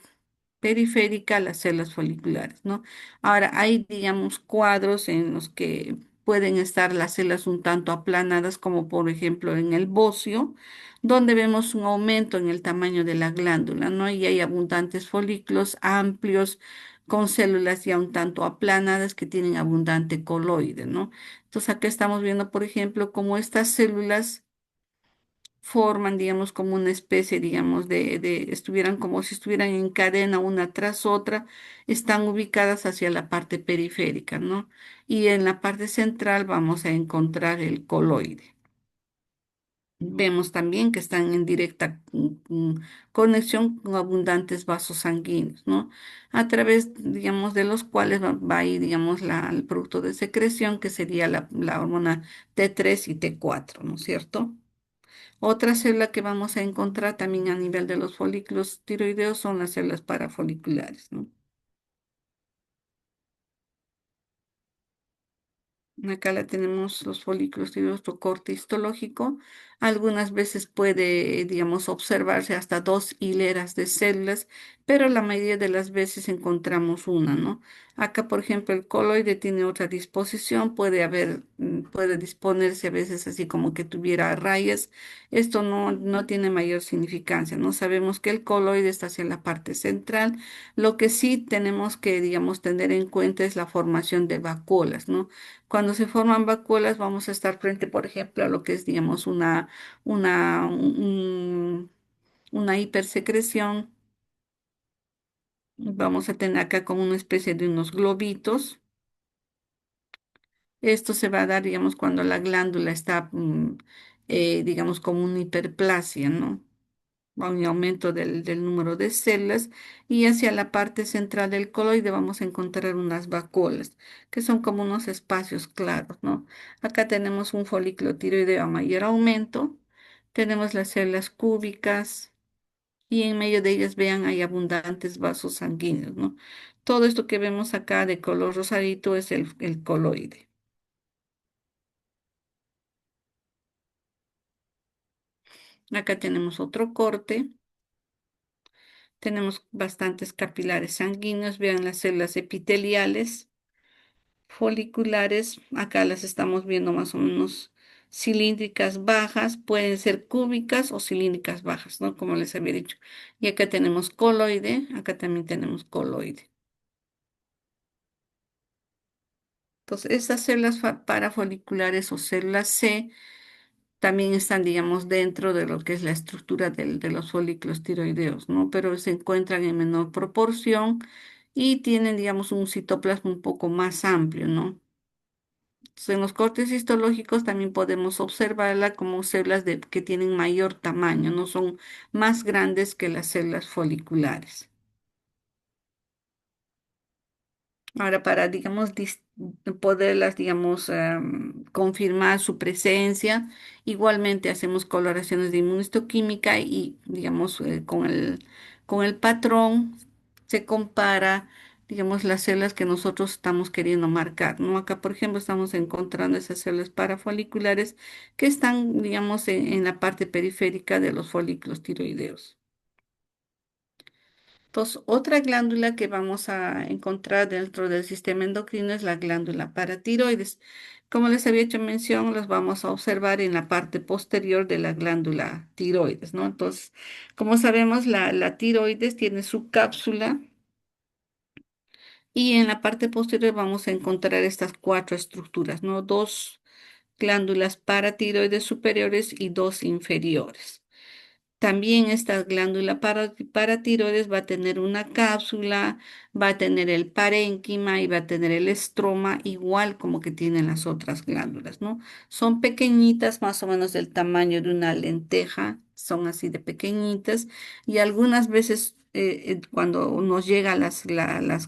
periférica las células foliculares, ¿no? Ahora, hay, digamos, cuadros en los que pueden estar las células un tanto aplanadas, como por ejemplo en el bocio, donde vemos un aumento en el tamaño de la glándula, ¿no? Y hay abundantes folículos amplios con células ya un tanto aplanadas que tienen abundante coloide, ¿no? Entonces acá estamos viendo, por ejemplo, cómo estas células forman, digamos, como una especie, digamos, estuvieran como si estuvieran en cadena una tras otra, están ubicadas hacia la parte periférica, ¿no? Y en la parte central vamos a encontrar el coloide. Vemos también que están en directa conexión con abundantes vasos sanguíneos, ¿no? A través, digamos, de los cuales va a ir, digamos, el producto de secreción, que sería la hormona T3 y T4, ¿no es cierto? Otra célula que vamos a encontrar también a nivel de los folículos tiroideos son las células parafoliculares, ¿no? Acá la tenemos los folículos tiroideos o corte histológico. Algunas veces puede, digamos, observarse hasta dos hileras de células, pero la mayoría de las veces encontramos una, ¿no? Acá, por ejemplo, el coloide tiene otra disposición, puede haber, puede disponerse a veces así como que tuviera rayas. Esto no tiene mayor significancia, ¿no? Sabemos que el coloide está hacia la parte central. Lo que sí tenemos que, digamos, tener en cuenta es la formación de vacuolas, ¿no? Cuando se forman vacuolas, vamos a estar frente, por ejemplo, a lo que es, digamos, una, un- una hipersecreción. Vamos a tener acá como una especie de unos globitos. Esto se va a dar, digamos, cuando la glándula está, digamos, como una hiperplasia, ¿no? Un aumento del número de células y hacia la parte central del coloide vamos a encontrar unas vacuolas, que son como unos espacios claros, ¿no? Acá tenemos un folículo tiroideo a mayor aumento, tenemos las células cúbicas y en medio de ellas, vean, hay abundantes vasos sanguíneos, ¿no? Todo esto que vemos acá de color rosadito es el coloide. Acá tenemos otro corte. Tenemos bastantes capilares sanguíneos, vean las células epiteliales, foliculares, acá las estamos viendo más o menos cilíndricas bajas, pueden ser cúbicas o cilíndricas bajas, ¿no? Como les había dicho. Y acá tenemos coloide, acá también tenemos coloide. Entonces, estas células parafoliculares o células C también están, digamos, dentro de lo que es la estructura de los folículos tiroideos, ¿no? Pero se encuentran en menor proporción y tienen, digamos, un citoplasma un poco más amplio, ¿no? Entonces, en los cortes histológicos también podemos observarla como células que tienen mayor tamaño, no son más grandes que las células foliculares. Ahora, para, digamos, poderlas, digamos, confirmar su presencia, igualmente hacemos coloraciones de inmunistoquímica y, digamos, con el patrón se compara, digamos, las células que nosotros estamos queriendo marcar, ¿no? Acá, por ejemplo, estamos encontrando esas células parafoliculares que están, digamos, en la parte periférica de los folículos tiroideos. Entonces, otra glándula que vamos a encontrar dentro del sistema endocrino es la glándula paratiroides. Como les había hecho mención, los vamos a observar en la parte posterior de la glándula tiroides, ¿no? Entonces, como sabemos, la tiroides tiene su cápsula y en la parte posterior vamos a encontrar estas cuatro estructuras, ¿no? Dos glándulas paratiroides superiores y dos inferiores. También esta glándula paratiroides va a tener una cápsula, va a tener el parénquima y va a tener el estroma, igual como que tienen las otras glándulas, ¿no? Son pequeñitas, más o menos del tamaño de una lenteja, son así de pequeñitas y algunas veces cuando nos llegan las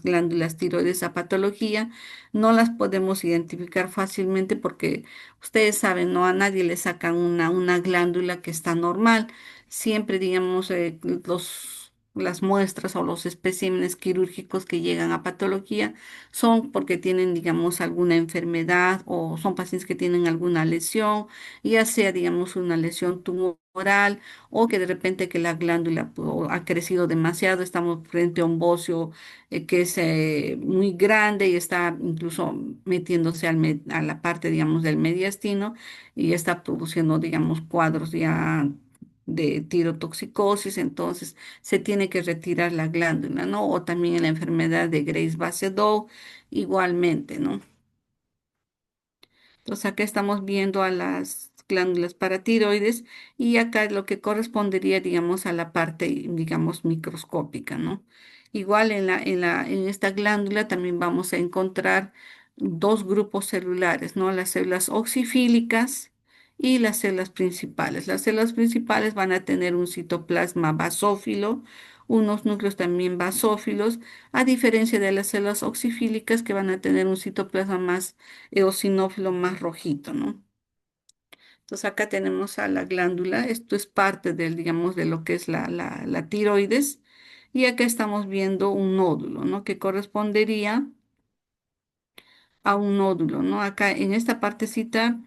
glándulas tiroides a patología, no las podemos identificar fácilmente porque ustedes saben, no a nadie le sacan una glándula que está normal siempre, digamos, los las muestras o los especímenes quirúrgicos que llegan a patología son porque tienen, digamos, alguna enfermedad o son pacientes que tienen alguna lesión, ya sea, digamos, una lesión tumoral o que de repente que la glándula ha crecido demasiado, estamos frente a un bocio que es muy grande y está incluso metiéndose a la parte, digamos, del mediastino y está produciendo, digamos, cuadros ya de tirotoxicosis, entonces se tiene que retirar la glándula, ¿no? O también en la enfermedad de Graves-Basedow, igualmente, ¿no? Entonces acá estamos viendo a las glándulas paratiroides y acá lo que correspondería, digamos, a la parte, digamos, microscópica, ¿no? Igual en esta glándula también vamos a encontrar dos grupos celulares, ¿no? Las células oxifílicas y las células principales. Las células principales van a tener un citoplasma basófilo, unos núcleos también basófilos, a diferencia de las células oxifílicas que van a tener un citoplasma más eosinófilo más rojito, ¿no? Entonces acá tenemos a la glándula, esto es parte del, digamos, de lo que es la tiroides, y acá estamos viendo un nódulo, ¿no? Que correspondería a un nódulo, ¿no? Acá en esta partecita,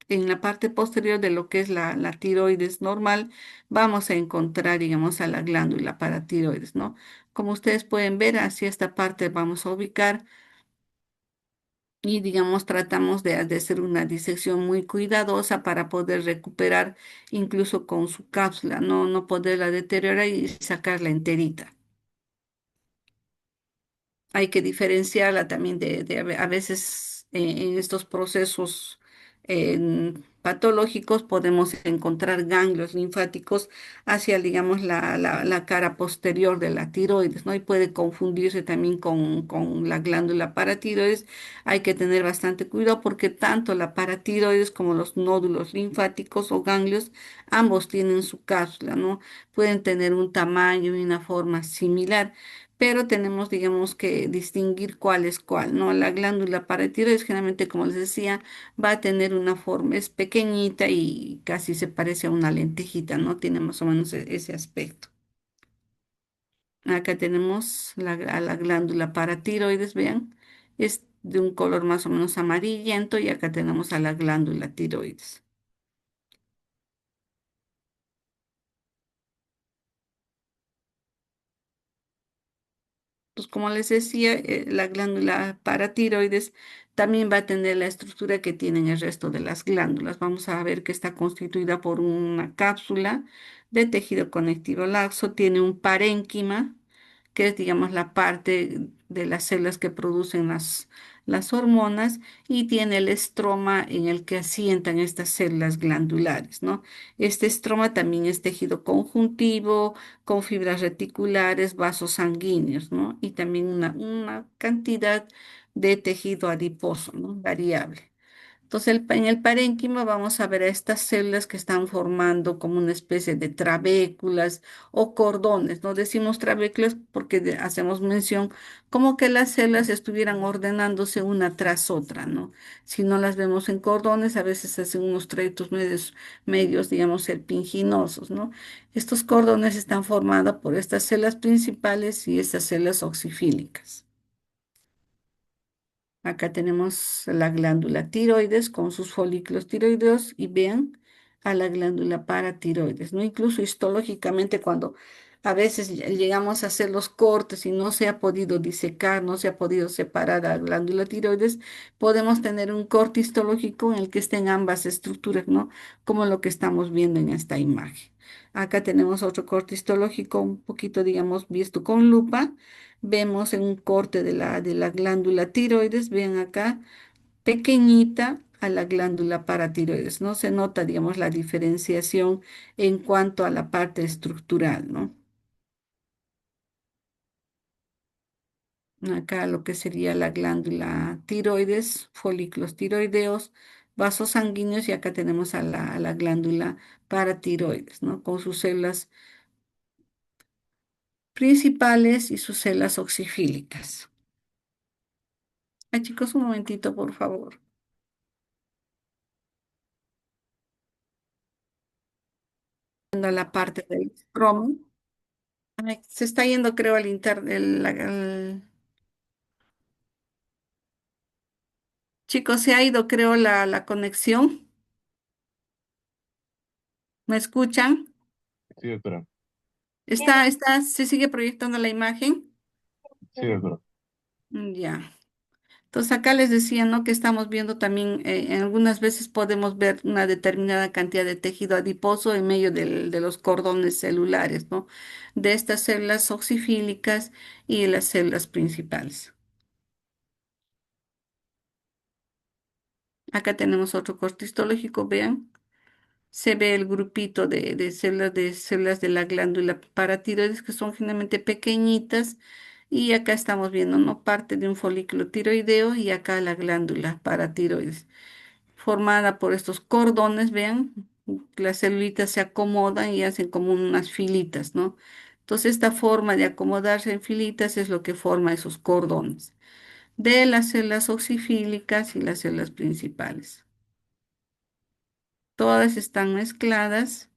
en la parte posterior de lo que es la tiroides normal, vamos a encontrar, digamos, a la glándula paratiroides, ¿no? Como ustedes pueden ver, hacia esta parte vamos a ubicar y digamos tratamos de hacer una disección muy cuidadosa para poder recuperar incluso con su cápsula, no poderla deteriorar y sacarla enterita. Hay que diferenciarla también a veces en estos procesos patológicos podemos encontrar ganglios linfáticos hacia, digamos, la cara posterior de la tiroides, ¿no? Y puede confundirse también con la glándula paratiroides. Hay que tener bastante cuidado porque tanto la paratiroides como los nódulos linfáticos o ganglios, ambos tienen su cápsula, ¿no? Pueden tener un tamaño y una forma similar, pero tenemos, digamos, que distinguir cuál es cuál, ¿no? La glándula paratiroides, generalmente, como les decía, va a tener una forma, es pequeñita y casi se parece a una lentejita, ¿no? Tiene más o menos ese aspecto. Acá tenemos a la glándula paratiroides, vean, es de un color más o menos amarillento y acá tenemos a la glándula tiroides. Pues como les decía, la glándula paratiroides también va a tener la estructura que tienen el resto de las glándulas. Vamos a ver que está constituida por una cápsula de tejido conectivo laxo, tiene un parénquima, que es, digamos, la parte de las células que producen las hormonas, y tiene el estroma en el que asientan estas células glandulares, ¿no? Este estroma también es tejido conjuntivo con fibras reticulares, vasos sanguíneos, ¿no? Y también una cantidad de tejido adiposo, ¿no? Variable. Entonces, en el parénquima vamos a ver a estas células que están formando como una especie de trabéculas o cordones. No decimos trabéculas porque hacemos mención como que las células estuvieran ordenándose una tras otra, ¿no? Si no las vemos en cordones, a veces hacen unos trayectos medios, digamos, serpinginosos, ¿no? Estos cordones están formados por estas células principales y estas células oxifílicas. Acá tenemos la glándula tiroides con sus folículos tiroideos y vean a la glándula paratiroides, ¿no? Incluso histológicamente cuando a veces llegamos a hacer los cortes y no se ha podido disecar, no se ha podido separar a la glándula tiroides, podemos tener un corte histológico en el que estén ambas estructuras, ¿no? Como lo que estamos viendo en esta imagen. Acá tenemos otro corte histológico un poquito, digamos, visto con lupa. Vemos en un corte de la glándula tiroides, ven acá, pequeñita a la glándula paratiroides, ¿no? Se nota, digamos, la diferenciación en cuanto a la parte estructural, ¿no? Acá lo que sería la glándula tiroides, folículos tiroideos, vasos sanguíneos y acá tenemos a la glándula paratiroides, ¿no? Con sus células principales y sus células oxifílicas. Ay, chicos, un momentito, por favor. Viendo la parte del estromo. Ay, se está yendo, creo, chicos, se ha ido, creo, la conexión. ¿Me escuchan? Sí, doctora. Sí, doctora. Se sigue proyectando la imagen. Sí, doctora. Ya. Entonces acá les decía, ¿no? Que estamos viendo también, en algunas veces podemos ver una determinada cantidad de tejido adiposo en medio de los cordones celulares, ¿no? De estas células oxifílicas y las células principales. Acá tenemos otro corte histológico, vean. Se ve el grupito de células de la glándula paratiroides que son generalmente pequeñitas y acá estamos viendo, ¿no? Parte de un folículo tiroideo y acá la glándula paratiroides formada por estos cordones, vean, las celulitas se acomodan y hacen como unas filitas, ¿no? Entonces esta forma de acomodarse en filitas es lo que forma esos cordones de las células oxifílicas y las células principales. Todas están mezcladas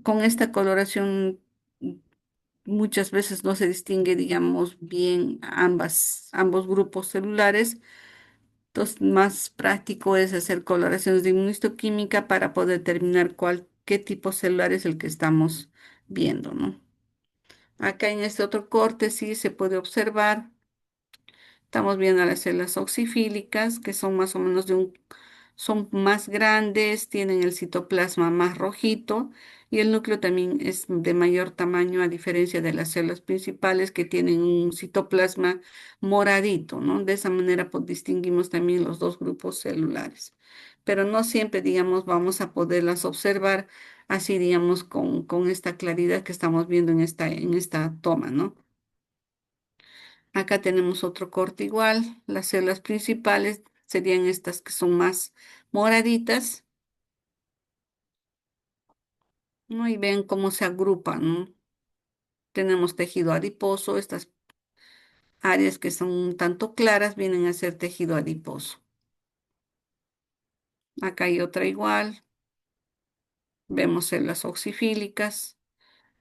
con esta coloración. Muchas veces no se distingue, digamos, bien ambos grupos celulares. Entonces, más práctico es hacer coloraciones de inmunistoquímica para poder determinar qué tipo celular es el que estamos viendo, ¿no? Acá en este otro corte sí se puede observar. Estamos viendo las células oxifílicas, que son más o menos son más grandes, tienen el citoplasma más rojito y el núcleo también es de mayor tamaño a diferencia de las células principales que tienen un citoplasma moradito, ¿no? De esa manera pues, distinguimos también los dos grupos celulares. Pero no siempre, digamos, vamos a poderlas observar así, digamos, con esta claridad que estamos viendo en esta toma, ¿no? Acá tenemos otro corte igual. Las células principales serían estas que son más moraditas, ¿no? Y ven cómo se agrupan, ¿no? Tenemos tejido adiposo, estas áreas que son un tanto claras vienen a ser tejido adiposo. Acá hay otra igual. Vemos células oxifílicas.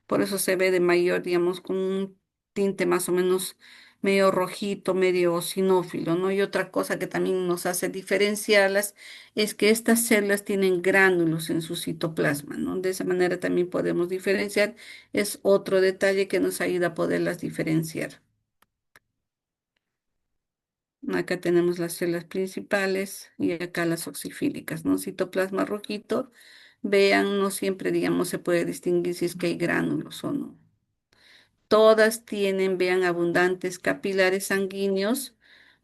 Por eso se ve de mayor, digamos, con un tinte más o menos medio rojito, medio sinófilo, ¿no? Y otra cosa que también nos hace diferenciarlas es que estas células tienen gránulos en su citoplasma, ¿no? De esa manera también podemos diferenciar. Es otro detalle que nos ayuda a poderlas diferenciar. Acá tenemos las células principales y acá las oxifílicas, ¿no? Citoplasma rojito. Vean, no siempre, digamos, se puede distinguir si es que hay gránulos o no. Todas tienen, vean, abundantes capilares sanguíneos.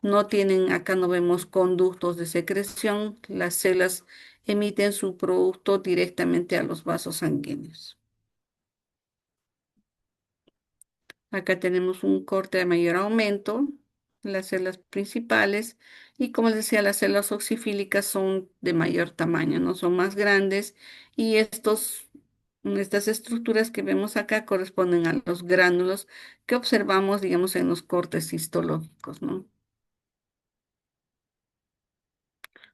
No tienen, acá no vemos conductos de secreción. Las células emiten su producto directamente a los vasos sanguíneos. Acá tenemos un corte de mayor aumento, las células principales. Y como les decía, las células oxifílicas son de mayor tamaño, no son más grandes. Y estas estructuras que vemos acá corresponden a los gránulos que observamos, digamos, en los cortes histológicos, ¿no?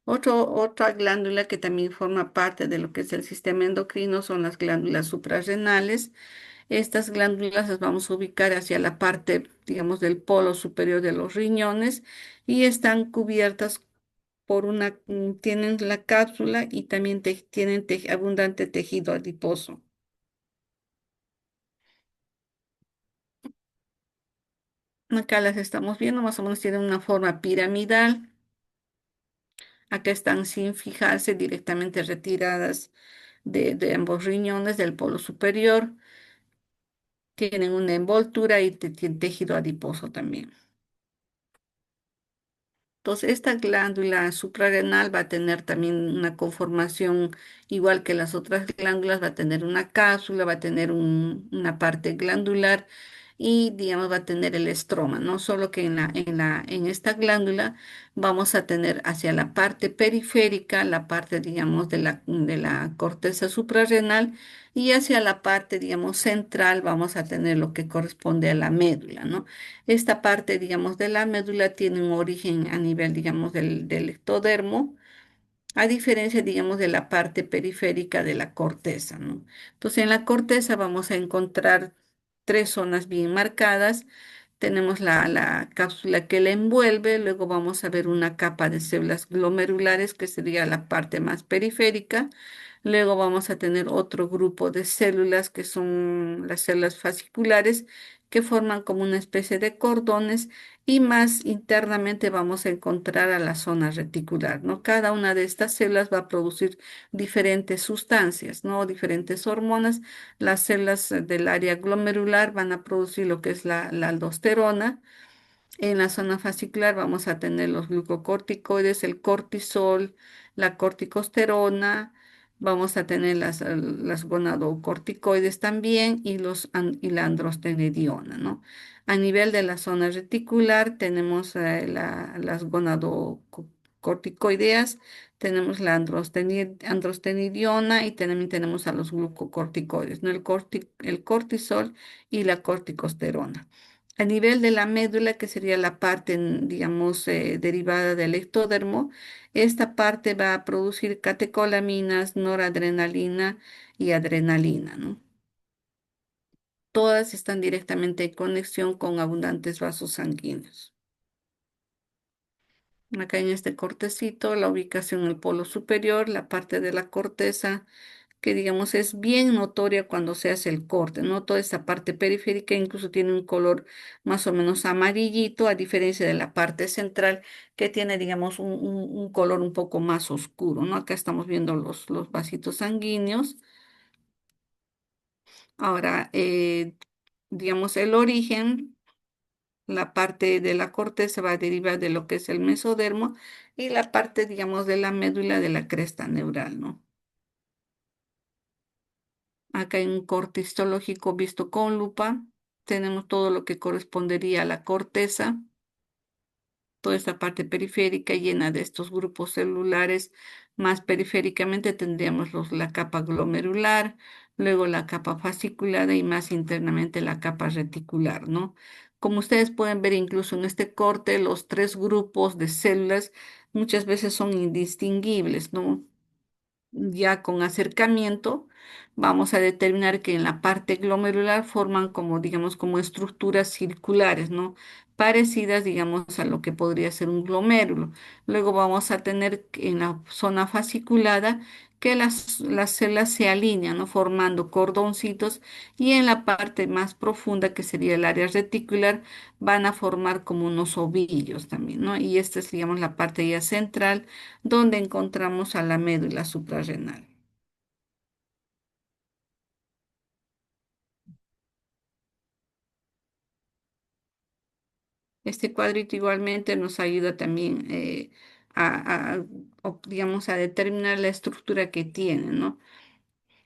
Otra glándula que también forma parte de lo que es el sistema endocrino son las glándulas suprarrenales. Estas glándulas las vamos a ubicar hacia la parte, digamos, del polo superior de los riñones y están cubiertas tienen la cápsula y también tienen abundante tejido adiposo. Acá las estamos viendo, más o menos tienen una forma piramidal. Acá están sin fijarse, directamente retiradas de ambos riñones del polo superior. Tienen una envoltura y tienen tejido adiposo también. Entonces, esta glándula suprarrenal va a tener también una conformación igual que las otras glándulas, va a tener una cápsula, va a tener una parte glandular y, digamos, va a tener el estroma, ¿no? Solo que en esta glándula vamos a tener hacia la parte periférica, la parte, digamos, de la corteza suprarrenal y hacia la parte, digamos, central vamos a tener lo que corresponde a la médula, ¿no? Esta parte, digamos, de la médula tiene un origen a nivel, digamos, del ectodermo a diferencia, digamos, de la parte periférica de la corteza, ¿no? Entonces, en la corteza vamos a encontrar tres zonas bien marcadas. Tenemos la cápsula que la envuelve, luego vamos a ver una capa de células glomerulares, que sería la parte más periférica. Luego vamos a tener otro grupo de células, que son las células fasciculares, que forman como una especie de cordones, y más internamente vamos a encontrar a la zona reticular, ¿no? Cada una de estas células va a producir diferentes sustancias, ¿no? Diferentes hormonas. Las células del área glomerular van a producir lo que es la aldosterona. En la zona fascicular vamos a tener los glucocorticoides, el cortisol, la corticosterona, vamos a tener las gonadocorticoides también, y la androstenediona, ¿no? A nivel de la zona reticular tenemos las gonadocorticoideas, tenemos la androstenidiona, y también tenemos a los glucocorticoides, ¿no? El cortisol y la corticosterona. A nivel de la médula, que sería la parte, digamos, derivada del ectodermo, esta parte va a producir catecolaminas, noradrenalina y adrenalina, ¿no? Todas están directamente en conexión con abundantes vasos sanguíneos. Acá en este cortecito, la ubicación en el polo superior, la parte de la corteza, que digamos es bien notoria cuando se hace el corte, ¿no? Toda esta parte periférica incluso tiene un color más o menos amarillito, a diferencia de la parte central, que tiene, digamos, un color un poco más oscuro, ¿no? Acá estamos viendo los vasitos sanguíneos. Ahora, digamos, el origen, la parte de la corteza va a derivar de lo que es el mesodermo, y la parte, digamos, de la médula de la cresta neural, ¿no? Acá hay un corte histológico visto con lupa. Tenemos todo lo que correspondería a la corteza, toda esta parte periférica llena de estos grupos celulares. Más periféricamente tendríamos la capa glomerular, luego la capa fasciculada, y más internamente la capa reticular, ¿no? Como ustedes pueden ver, incluso en este corte, los tres grupos de células muchas veces son indistinguibles, ¿no? Ya con acercamiento vamos a determinar que en la parte glomerular forman como, digamos, como estructuras circulares, ¿no? Parecidas, digamos, a lo que podría ser un glomérulo. Luego vamos a tener en la zona fasciculada que las células se alinean, ¿no? Formando cordoncitos, y en la parte más profunda, que sería el área reticular, van a formar como unos ovillos también, ¿no? Y esta es, digamos, la parte ya central, donde encontramos a la médula suprarrenal. Este cuadrito igualmente nos ayuda también digamos, a determinar la estructura que tiene, ¿no?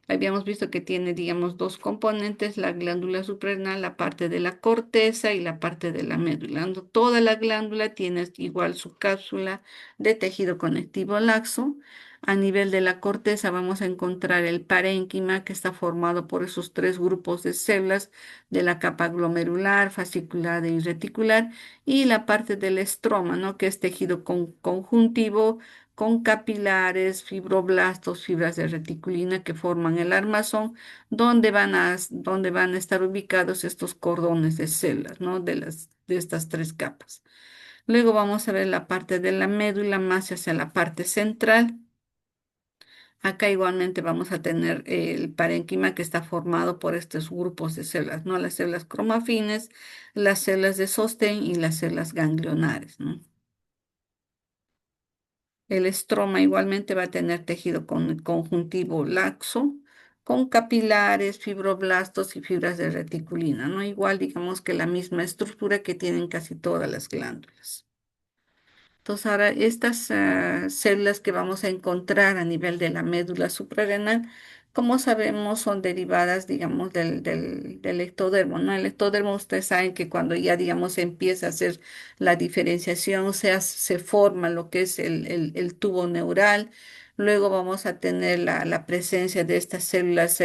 Habíamos visto que tiene, digamos, dos componentes: la glándula suprarrenal, la parte de la corteza, y la parte de la médula, ¿no? Toda la glándula tiene igual su cápsula de tejido conectivo laxo. A nivel de la corteza vamos a encontrar el parénquima, que está formado por esos tres grupos de células de la capa glomerular, fascicular y reticular, y la parte del estroma, ¿no? Que es tejido conjuntivo, con capilares, fibroblastos, fibras de reticulina, que forman el armazón, donde van a estar ubicados estos cordones de células, ¿no? De estas tres capas. Luego vamos a ver la parte de la médula más hacia la parte central. Acá igualmente vamos a tener el parénquima, que está formado por estos grupos de células, ¿no? Las células cromafines, las células de sostén y las células ganglionares, ¿no? El estroma igualmente va a tener tejido conjuntivo laxo, con capilares, fibroblastos y fibras de reticulina, ¿no? Igual, digamos, que la misma estructura que tienen casi todas las glándulas. Entonces, ahora estas células que vamos a encontrar a nivel de la médula suprarrenal, como sabemos, son derivadas, digamos, del ectodermo, ¿no? El ectodermo, ustedes saben que cuando ya, digamos, se empieza a hacer la diferenciación, se forma lo que es el tubo neural. Luego vamos a tener la presencia de estas células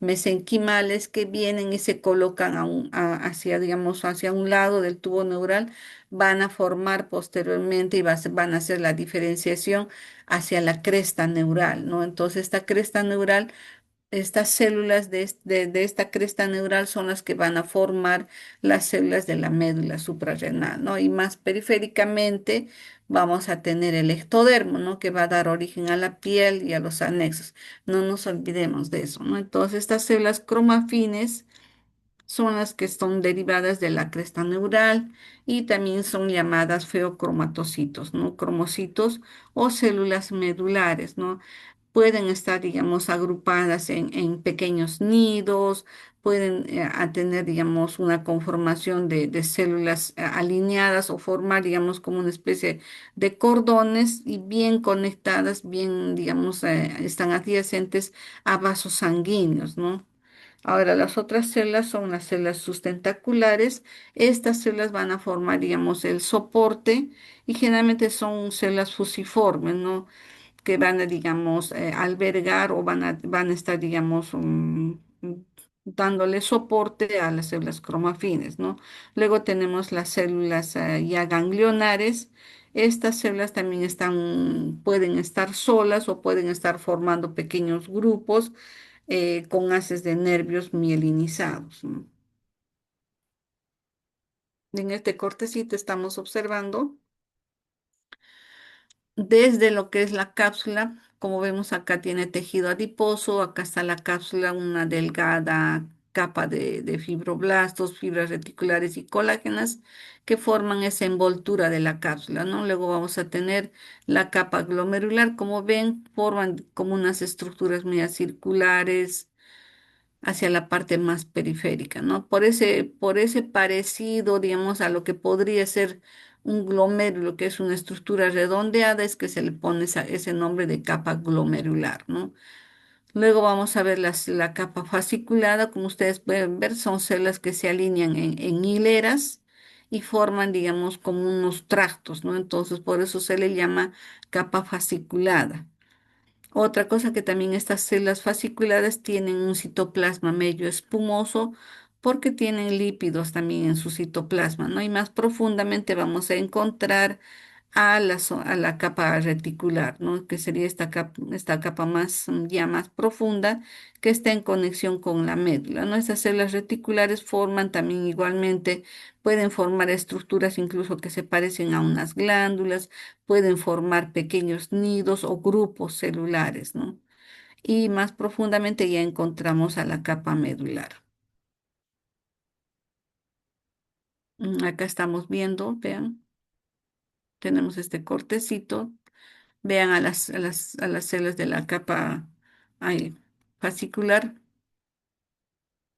mesenquimales que vienen y se colocan hacia, digamos, hacia un lado del tubo neural, van a formar posteriormente y van a hacer la diferenciación hacia la cresta neural, ¿no? Entonces, esta cresta neural, estas células de esta cresta neural son las que van a formar las células de la médula suprarrenal, ¿no? Y más periféricamente vamos a tener el ectodermo, ¿no? Que va a dar origen a la piel y a los anexos. No nos olvidemos de eso, ¿no? Entonces, estas células cromafines son las que son derivadas de la cresta neural y también son llamadas feocromatocitos, ¿no? Cromocitos o células medulares, ¿no? Pueden estar, digamos, agrupadas en pequeños nidos, pueden a tener, digamos, una conformación de células alineadas o formar, digamos, como una especie de cordones y bien conectadas, bien, digamos, están adyacentes a vasos sanguíneos, ¿no? Ahora, las otras células son las células sustentaculares. Estas células van a formar, digamos, el soporte y generalmente son células fusiformes, ¿no? Que van a, digamos, albergar o van a estar, digamos, dándole soporte a las células cromafines, ¿no? Luego tenemos las células ya ganglionares. Estas células también pueden estar solas o pueden estar formando pequeños grupos con haces de nervios mielinizados, ¿no? En este cortecito estamos observando desde lo que es la cápsula. Como vemos acá tiene tejido adiposo, acá está la cápsula, una delgada capa de fibroblastos, fibras reticulares y colágenas que forman esa envoltura de la cápsula, ¿no? Luego vamos a tener la capa glomerular, como ven, forman como unas estructuras medias circulares hacia la parte más periférica, ¿no? Por ese parecido, digamos, a lo que podría ser un glomérulo, que es una estructura redondeada, es que se le pone ese nombre de capa glomerular, ¿no? Luego vamos a ver la capa fasciculada, como ustedes pueden ver, son células que se alinean en hileras y forman, digamos, como unos tractos, ¿no? Entonces, por eso se le llama capa fasciculada. Otra cosa que también estas células fasciculadas tienen un citoplasma medio espumoso porque tienen lípidos también en su citoplasma, ¿no? Y más profundamente vamos a encontrar a la capa reticular, ¿no? Que sería esta capa más, ya más profunda que está en conexión con la médula, ¿no? Estas células reticulares forman también igualmente, pueden formar estructuras incluso que se parecen a unas glándulas, pueden formar pequeños nidos o grupos celulares, ¿no? Y más profundamente ya encontramos a la capa medular. Acá estamos viendo, vean, tenemos este cortecito. Vean a las células de la capa ahí, fascicular.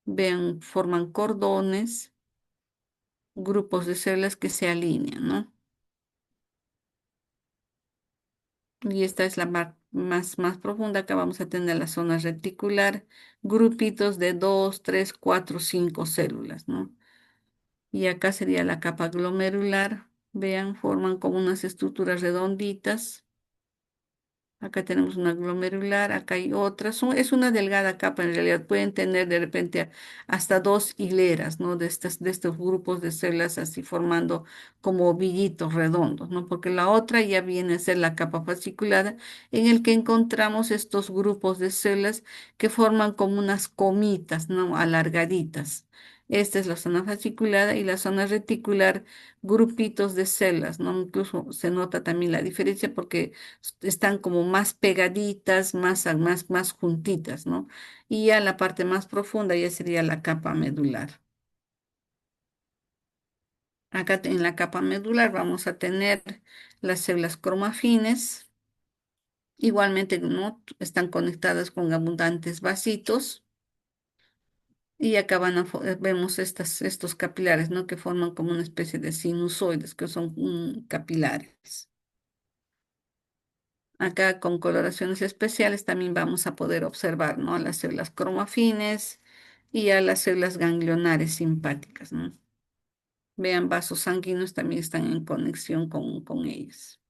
Vean, forman cordones, grupos de células que se alinean, ¿no? Y esta es la más profunda. Acá vamos a tener la zona reticular, grupitos de 2, 3, 4, 5 células, ¿no? Y acá sería la capa glomerular. Vean, forman como unas estructuras redonditas. Acá tenemos una glomerular, acá hay otra. Es una delgada capa en realidad. Pueden tener de repente hasta dos hileras, ¿no? De estos grupos de células así formando como ovillitos redondos, ¿no? Porque la otra ya viene a ser la capa fasciculada en el que encontramos estos grupos de células que forman como unas comitas, ¿no? Alargaditas. Esta es la zona fasciculada y la zona reticular, grupitos de células, ¿no? Incluso se nota también la diferencia porque están como más pegaditas, más juntitas, ¿no? Y ya la parte más profunda ya sería la capa medular. Acá en la capa medular vamos a tener las células cromafines, igualmente, ¿no? Están conectadas con abundantes vasitos. Y acá vemos estos capilares, ¿no? Que forman como una especie de sinusoides, que son capilares. Acá con coloraciones especiales también vamos a poder observar, ¿no? A las células cromafines y a las células ganglionares simpáticas, ¿no? Vean, vasos sanguíneos también están en conexión con ellos.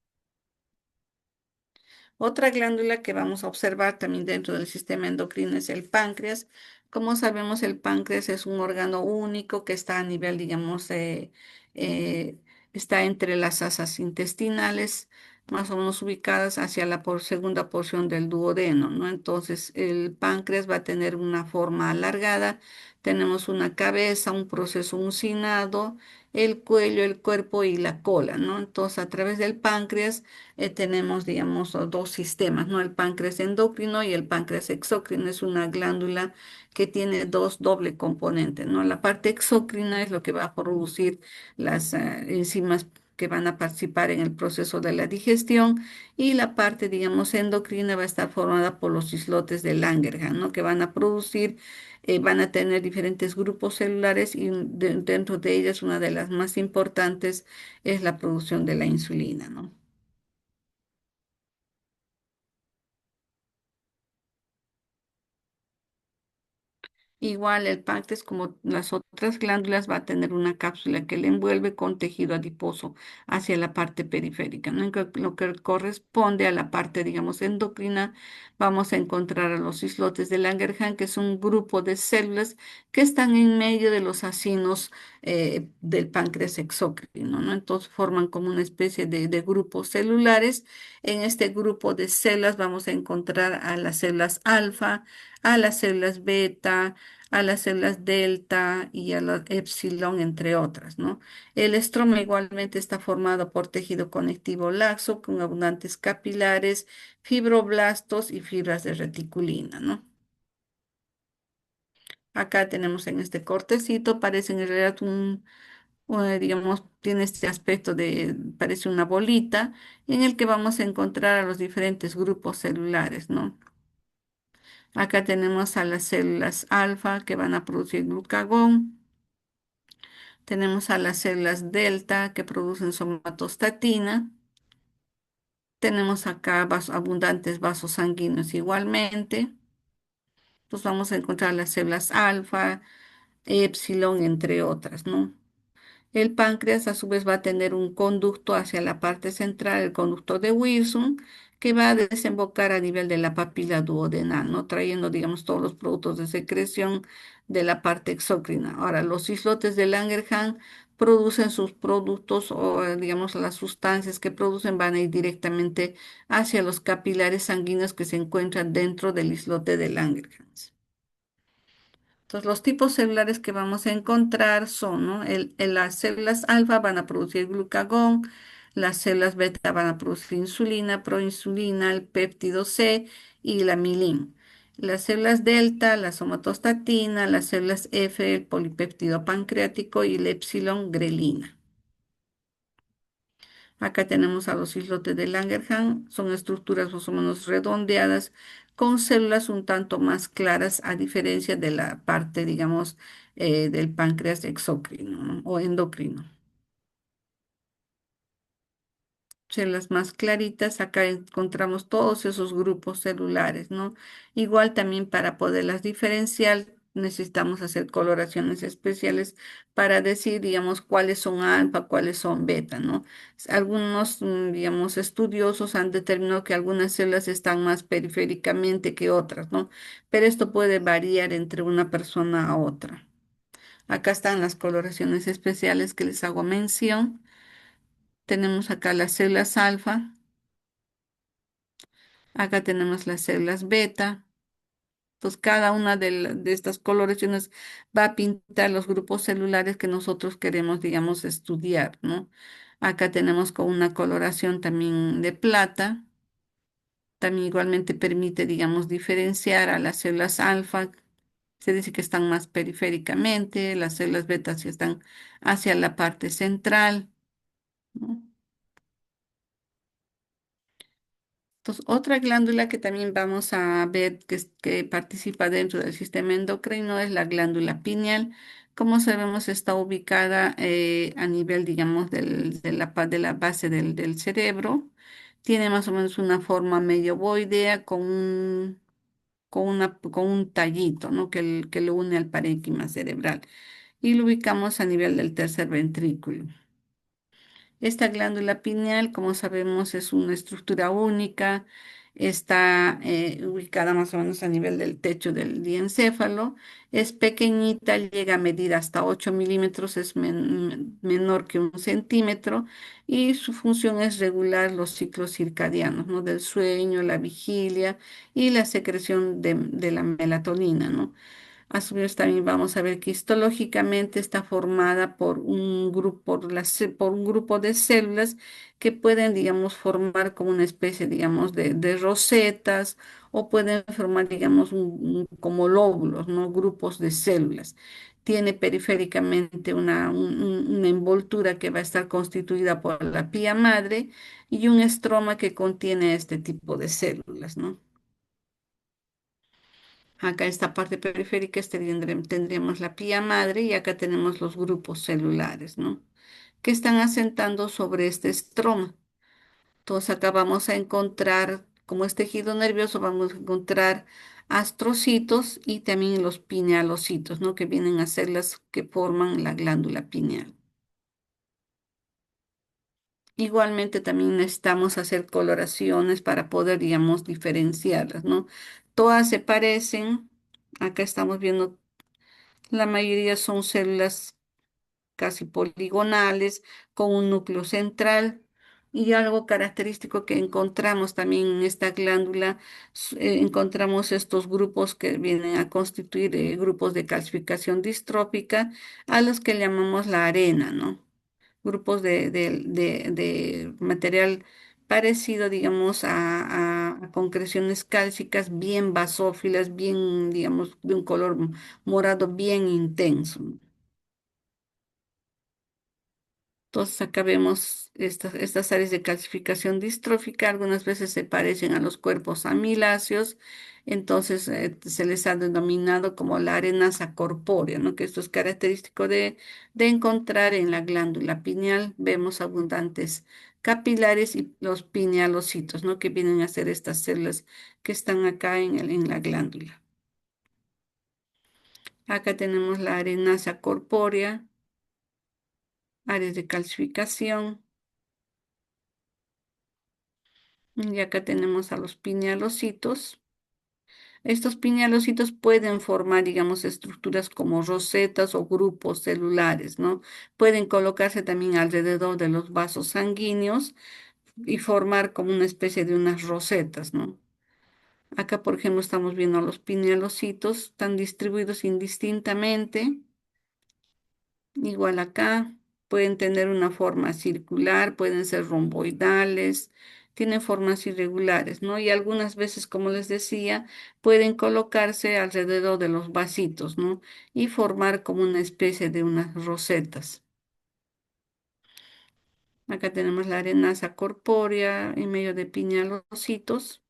Otra glándula que vamos a observar también dentro del sistema endocrino es el páncreas. Como sabemos, el páncreas es un órgano único que está a nivel, digamos, eh, está entre las asas intestinales, más o menos ubicadas hacia la segunda porción del duodeno, ¿no? Entonces, el páncreas va a tener una forma alargada. Tenemos una cabeza, un proceso uncinado, el cuello, el cuerpo y la cola, ¿no? Entonces, a través del páncreas tenemos, digamos, dos sistemas, ¿no? El páncreas endocrino y el páncreas exócrino. Es una glándula que tiene dos doble componentes, ¿no? La parte exócrina es lo que va a producir las enzimas que van a participar en el proceso de la digestión, y la parte, digamos, endocrina va a estar formada por los islotes de Langerhans, ¿no? Que van a producir, van a tener diferentes grupos celulares, y dentro de ellas una de las más importantes es la producción de la insulina, ¿no? Igual el páncreas, como las otras glándulas, va a tener una cápsula que le envuelve con tejido adiposo hacia la parte periférica, ¿no? Lo que corresponde a la parte, digamos, endocrina, vamos a encontrar a los islotes de Langerhans, que es un grupo de células que están en medio de los acinos del páncreas exócrino, ¿no? Entonces forman como una especie de grupos celulares. En este grupo de células vamos a encontrar a las células alfa, a las células beta, a las células delta y a la epsilon, entre otras, ¿no? El estroma igualmente está formado por tejido conectivo laxo con abundantes capilares, fibroblastos y fibras de reticulina, ¿no? Acá tenemos en este cortecito, parece en realidad digamos, tiene este aspecto de, parece una bolita, en el que vamos a encontrar a los diferentes grupos celulares, ¿no? Acá tenemos a las células alfa que van a producir glucagón. Tenemos a las células delta que producen somatostatina. Tenemos acá abundantes vasos sanguíneos igualmente. Entonces vamos a encontrar las células alfa, epsilon, entre otras, ¿no? El páncreas a su vez va a tener un conducto hacia la parte central, el conducto de Wilson, que va a desembocar a nivel de la papila duodenal, ¿no? Trayendo, digamos, todos los productos de secreción de la parte exócrina. Ahora, los islotes de Langerhans producen sus productos, o digamos, las sustancias que producen van a ir directamente hacia los capilares sanguíneos que se encuentran dentro del islote de Langerhans. Entonces, los tipos celulares que vamos a encontrar son, ¿no? Las células alfa van a producir glucagón, las células beta van a producir insulina, proinsulina, el péptido C y la milin. Las células delta, la somatostatina, las células F, el polipéptido pancreático y el epsilon, grelina. Acá tenemos a los islotes de Langerhans, son estructuras más o menos redondeadas con células un tanto más claras a diferencia de la parte, digamos, del páncreas exócrino, ¿no? O endocrino. Células más claritas, acá encontramos todos esos grupos celulares, ¿no? Igual también para poderlas diferenciar necesitamos hacer coloraciones especiales para decir, digamos, cuáles son alfa, cuáles son beta, ¿no? Algunos, digamos, estudiosos han determinado que algunas células están más periféricamente que otras, ¿no? Pero esto puede variar entre una persona a otra. Acá están las coloraciones especiales que les hago mención. Tenemos acá las células alfa. Acá tenemos las células beta. Entonces, cada una de estas coloraciones va a pintar los grupos celulares que nosotros queremos, digamos, estudiar, ¿no? Acá tenemos con una coloración también de plata. También igualmente permite, digamos, diferenciar a las células alfa. Se dice que están más periféricamente, las células beta sí están hacia la parte central, ¿no? Entonces, otra glándula que también vamos a ver que participa dentro del sistema endocrino es la glándula pineal. Como sabemos, está ubicada a nivel, digamos, de la base del cerebro. Tiene más o menos una forma medio ovoidea con un tallito, ¿no? Que lo une al parénquima cerebral. Y lo ubicamos a nivel del tercer ventrículo. Esta glándula pineal, como sabemos, es una estructura única. está ubicada más o menos a nivel del techo del diencéfalo. Es pequeñita, llega a medir hasta 8 milímetros, es menor que 1 centímetro y su función es regular los ciclos circadianos, ¿no? Del sueño, la vigilia y la secreción de la melatonina, ¿no? A su vez también vamos a ver que histológicamente está formada por un grupo, por un grupo de células que pueden, digamos, formar como una especie, digamos, de rosetas o pueden formar, digamos, como lóbulos, ¿no? Grupos de células. Tiene periféricamente una envoltura que va a estar constituida por la pía madre y un estroma que contiene este tipo de células, ¿no? Acá esta parte periférica tendríamos la pía madre y acá tenemos los grupos celulares, ¿no? Que están asentando sobre este estroma. Entonces acá vamos a encontrar, como es tejido nervioso, vamos a encontrar astrocitos y también los pinealocitos, ¿no? Que vienen a ser las que forman la glándula pineal. Igualmente también necesitamos hacer coloraciones para poder, digamos, diferenciarlas, ¿no? Todas se parecen. Acá estamos viendo. La mayoría son células casi poligonales con un núcleo central y algo característico que encontramos también en esta glándula, encontramos estos grupos que vienen a constituir grupos de calcificación distrófica a los que llamamos la arena, ¿no? Grupos de material parecido, digamos, a concreciones cálcicas bien basófilas, bien, digamos, de un color morado bien intenso. Entonces acá vemos estas áreas de calcificación distrófica, algunas veces se parecen a los cuerpos amiláceos, entonces se les ha denominado como la arenaza corpórea, ¿no? Que esto es característico de encontrar en la glándula pineal. Vemos abundantes capilares y los pinealocitos, ¿no? Que vienen a ser estas células que están acá en la glándula. Acá tenemos la arenaza corpórea, áreas de calcificación. Y acá tenemos a los pinealocitos. Estos pinealocitos pueden formar, digamos, estructuras como rosetas o grupos celulares, ¿no? Pueden colocarse también alrededor de los vasos sanguíneos y formar como una especie de unas rosetas, ¿no? Acá, por ejemplo, estamos viendo a los pinealocitos, están distribuidos indistintamente. Igual acá, pueden tener una forma circular, pueden ser romboidales, tienen formas irregulares, ¿no? Y algunas veces, como les decía, pueden colocarse alrededor de los vasitos, ¿no? Y formar como una especie de unas rosetas. Acá tenemos la arenaza corpórea en medio de piñalocitos.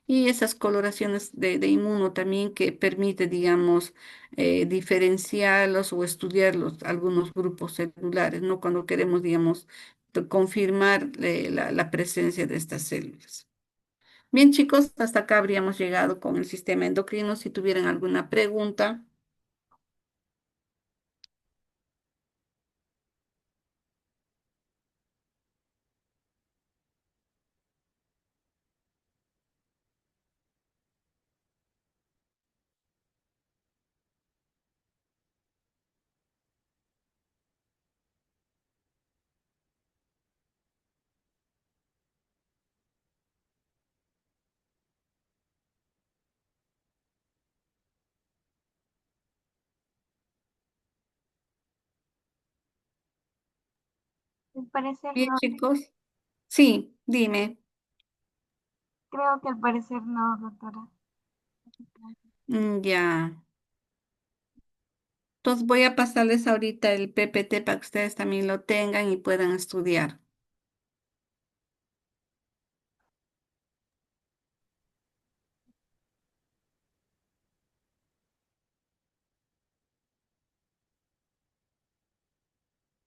Y esas coloraciones de inmuno también que permite, digamos, diferenciarlos o estudiarlos, algunos grupos celulares, ¿no? Cuando queremos, digamos, confirmar la presencia de estas células. Bien, chicos, hasta acá habríamos llegado con el sistema endocrino. Si tuvieran alguna pregunta. Al parecer Bien, no, chicos. Sí, dime. creo que al parecer no, doctora. Ya. Entonces voy a pasarles ahorita el PPT para que ustedes también lo tengan y puedan estudiar.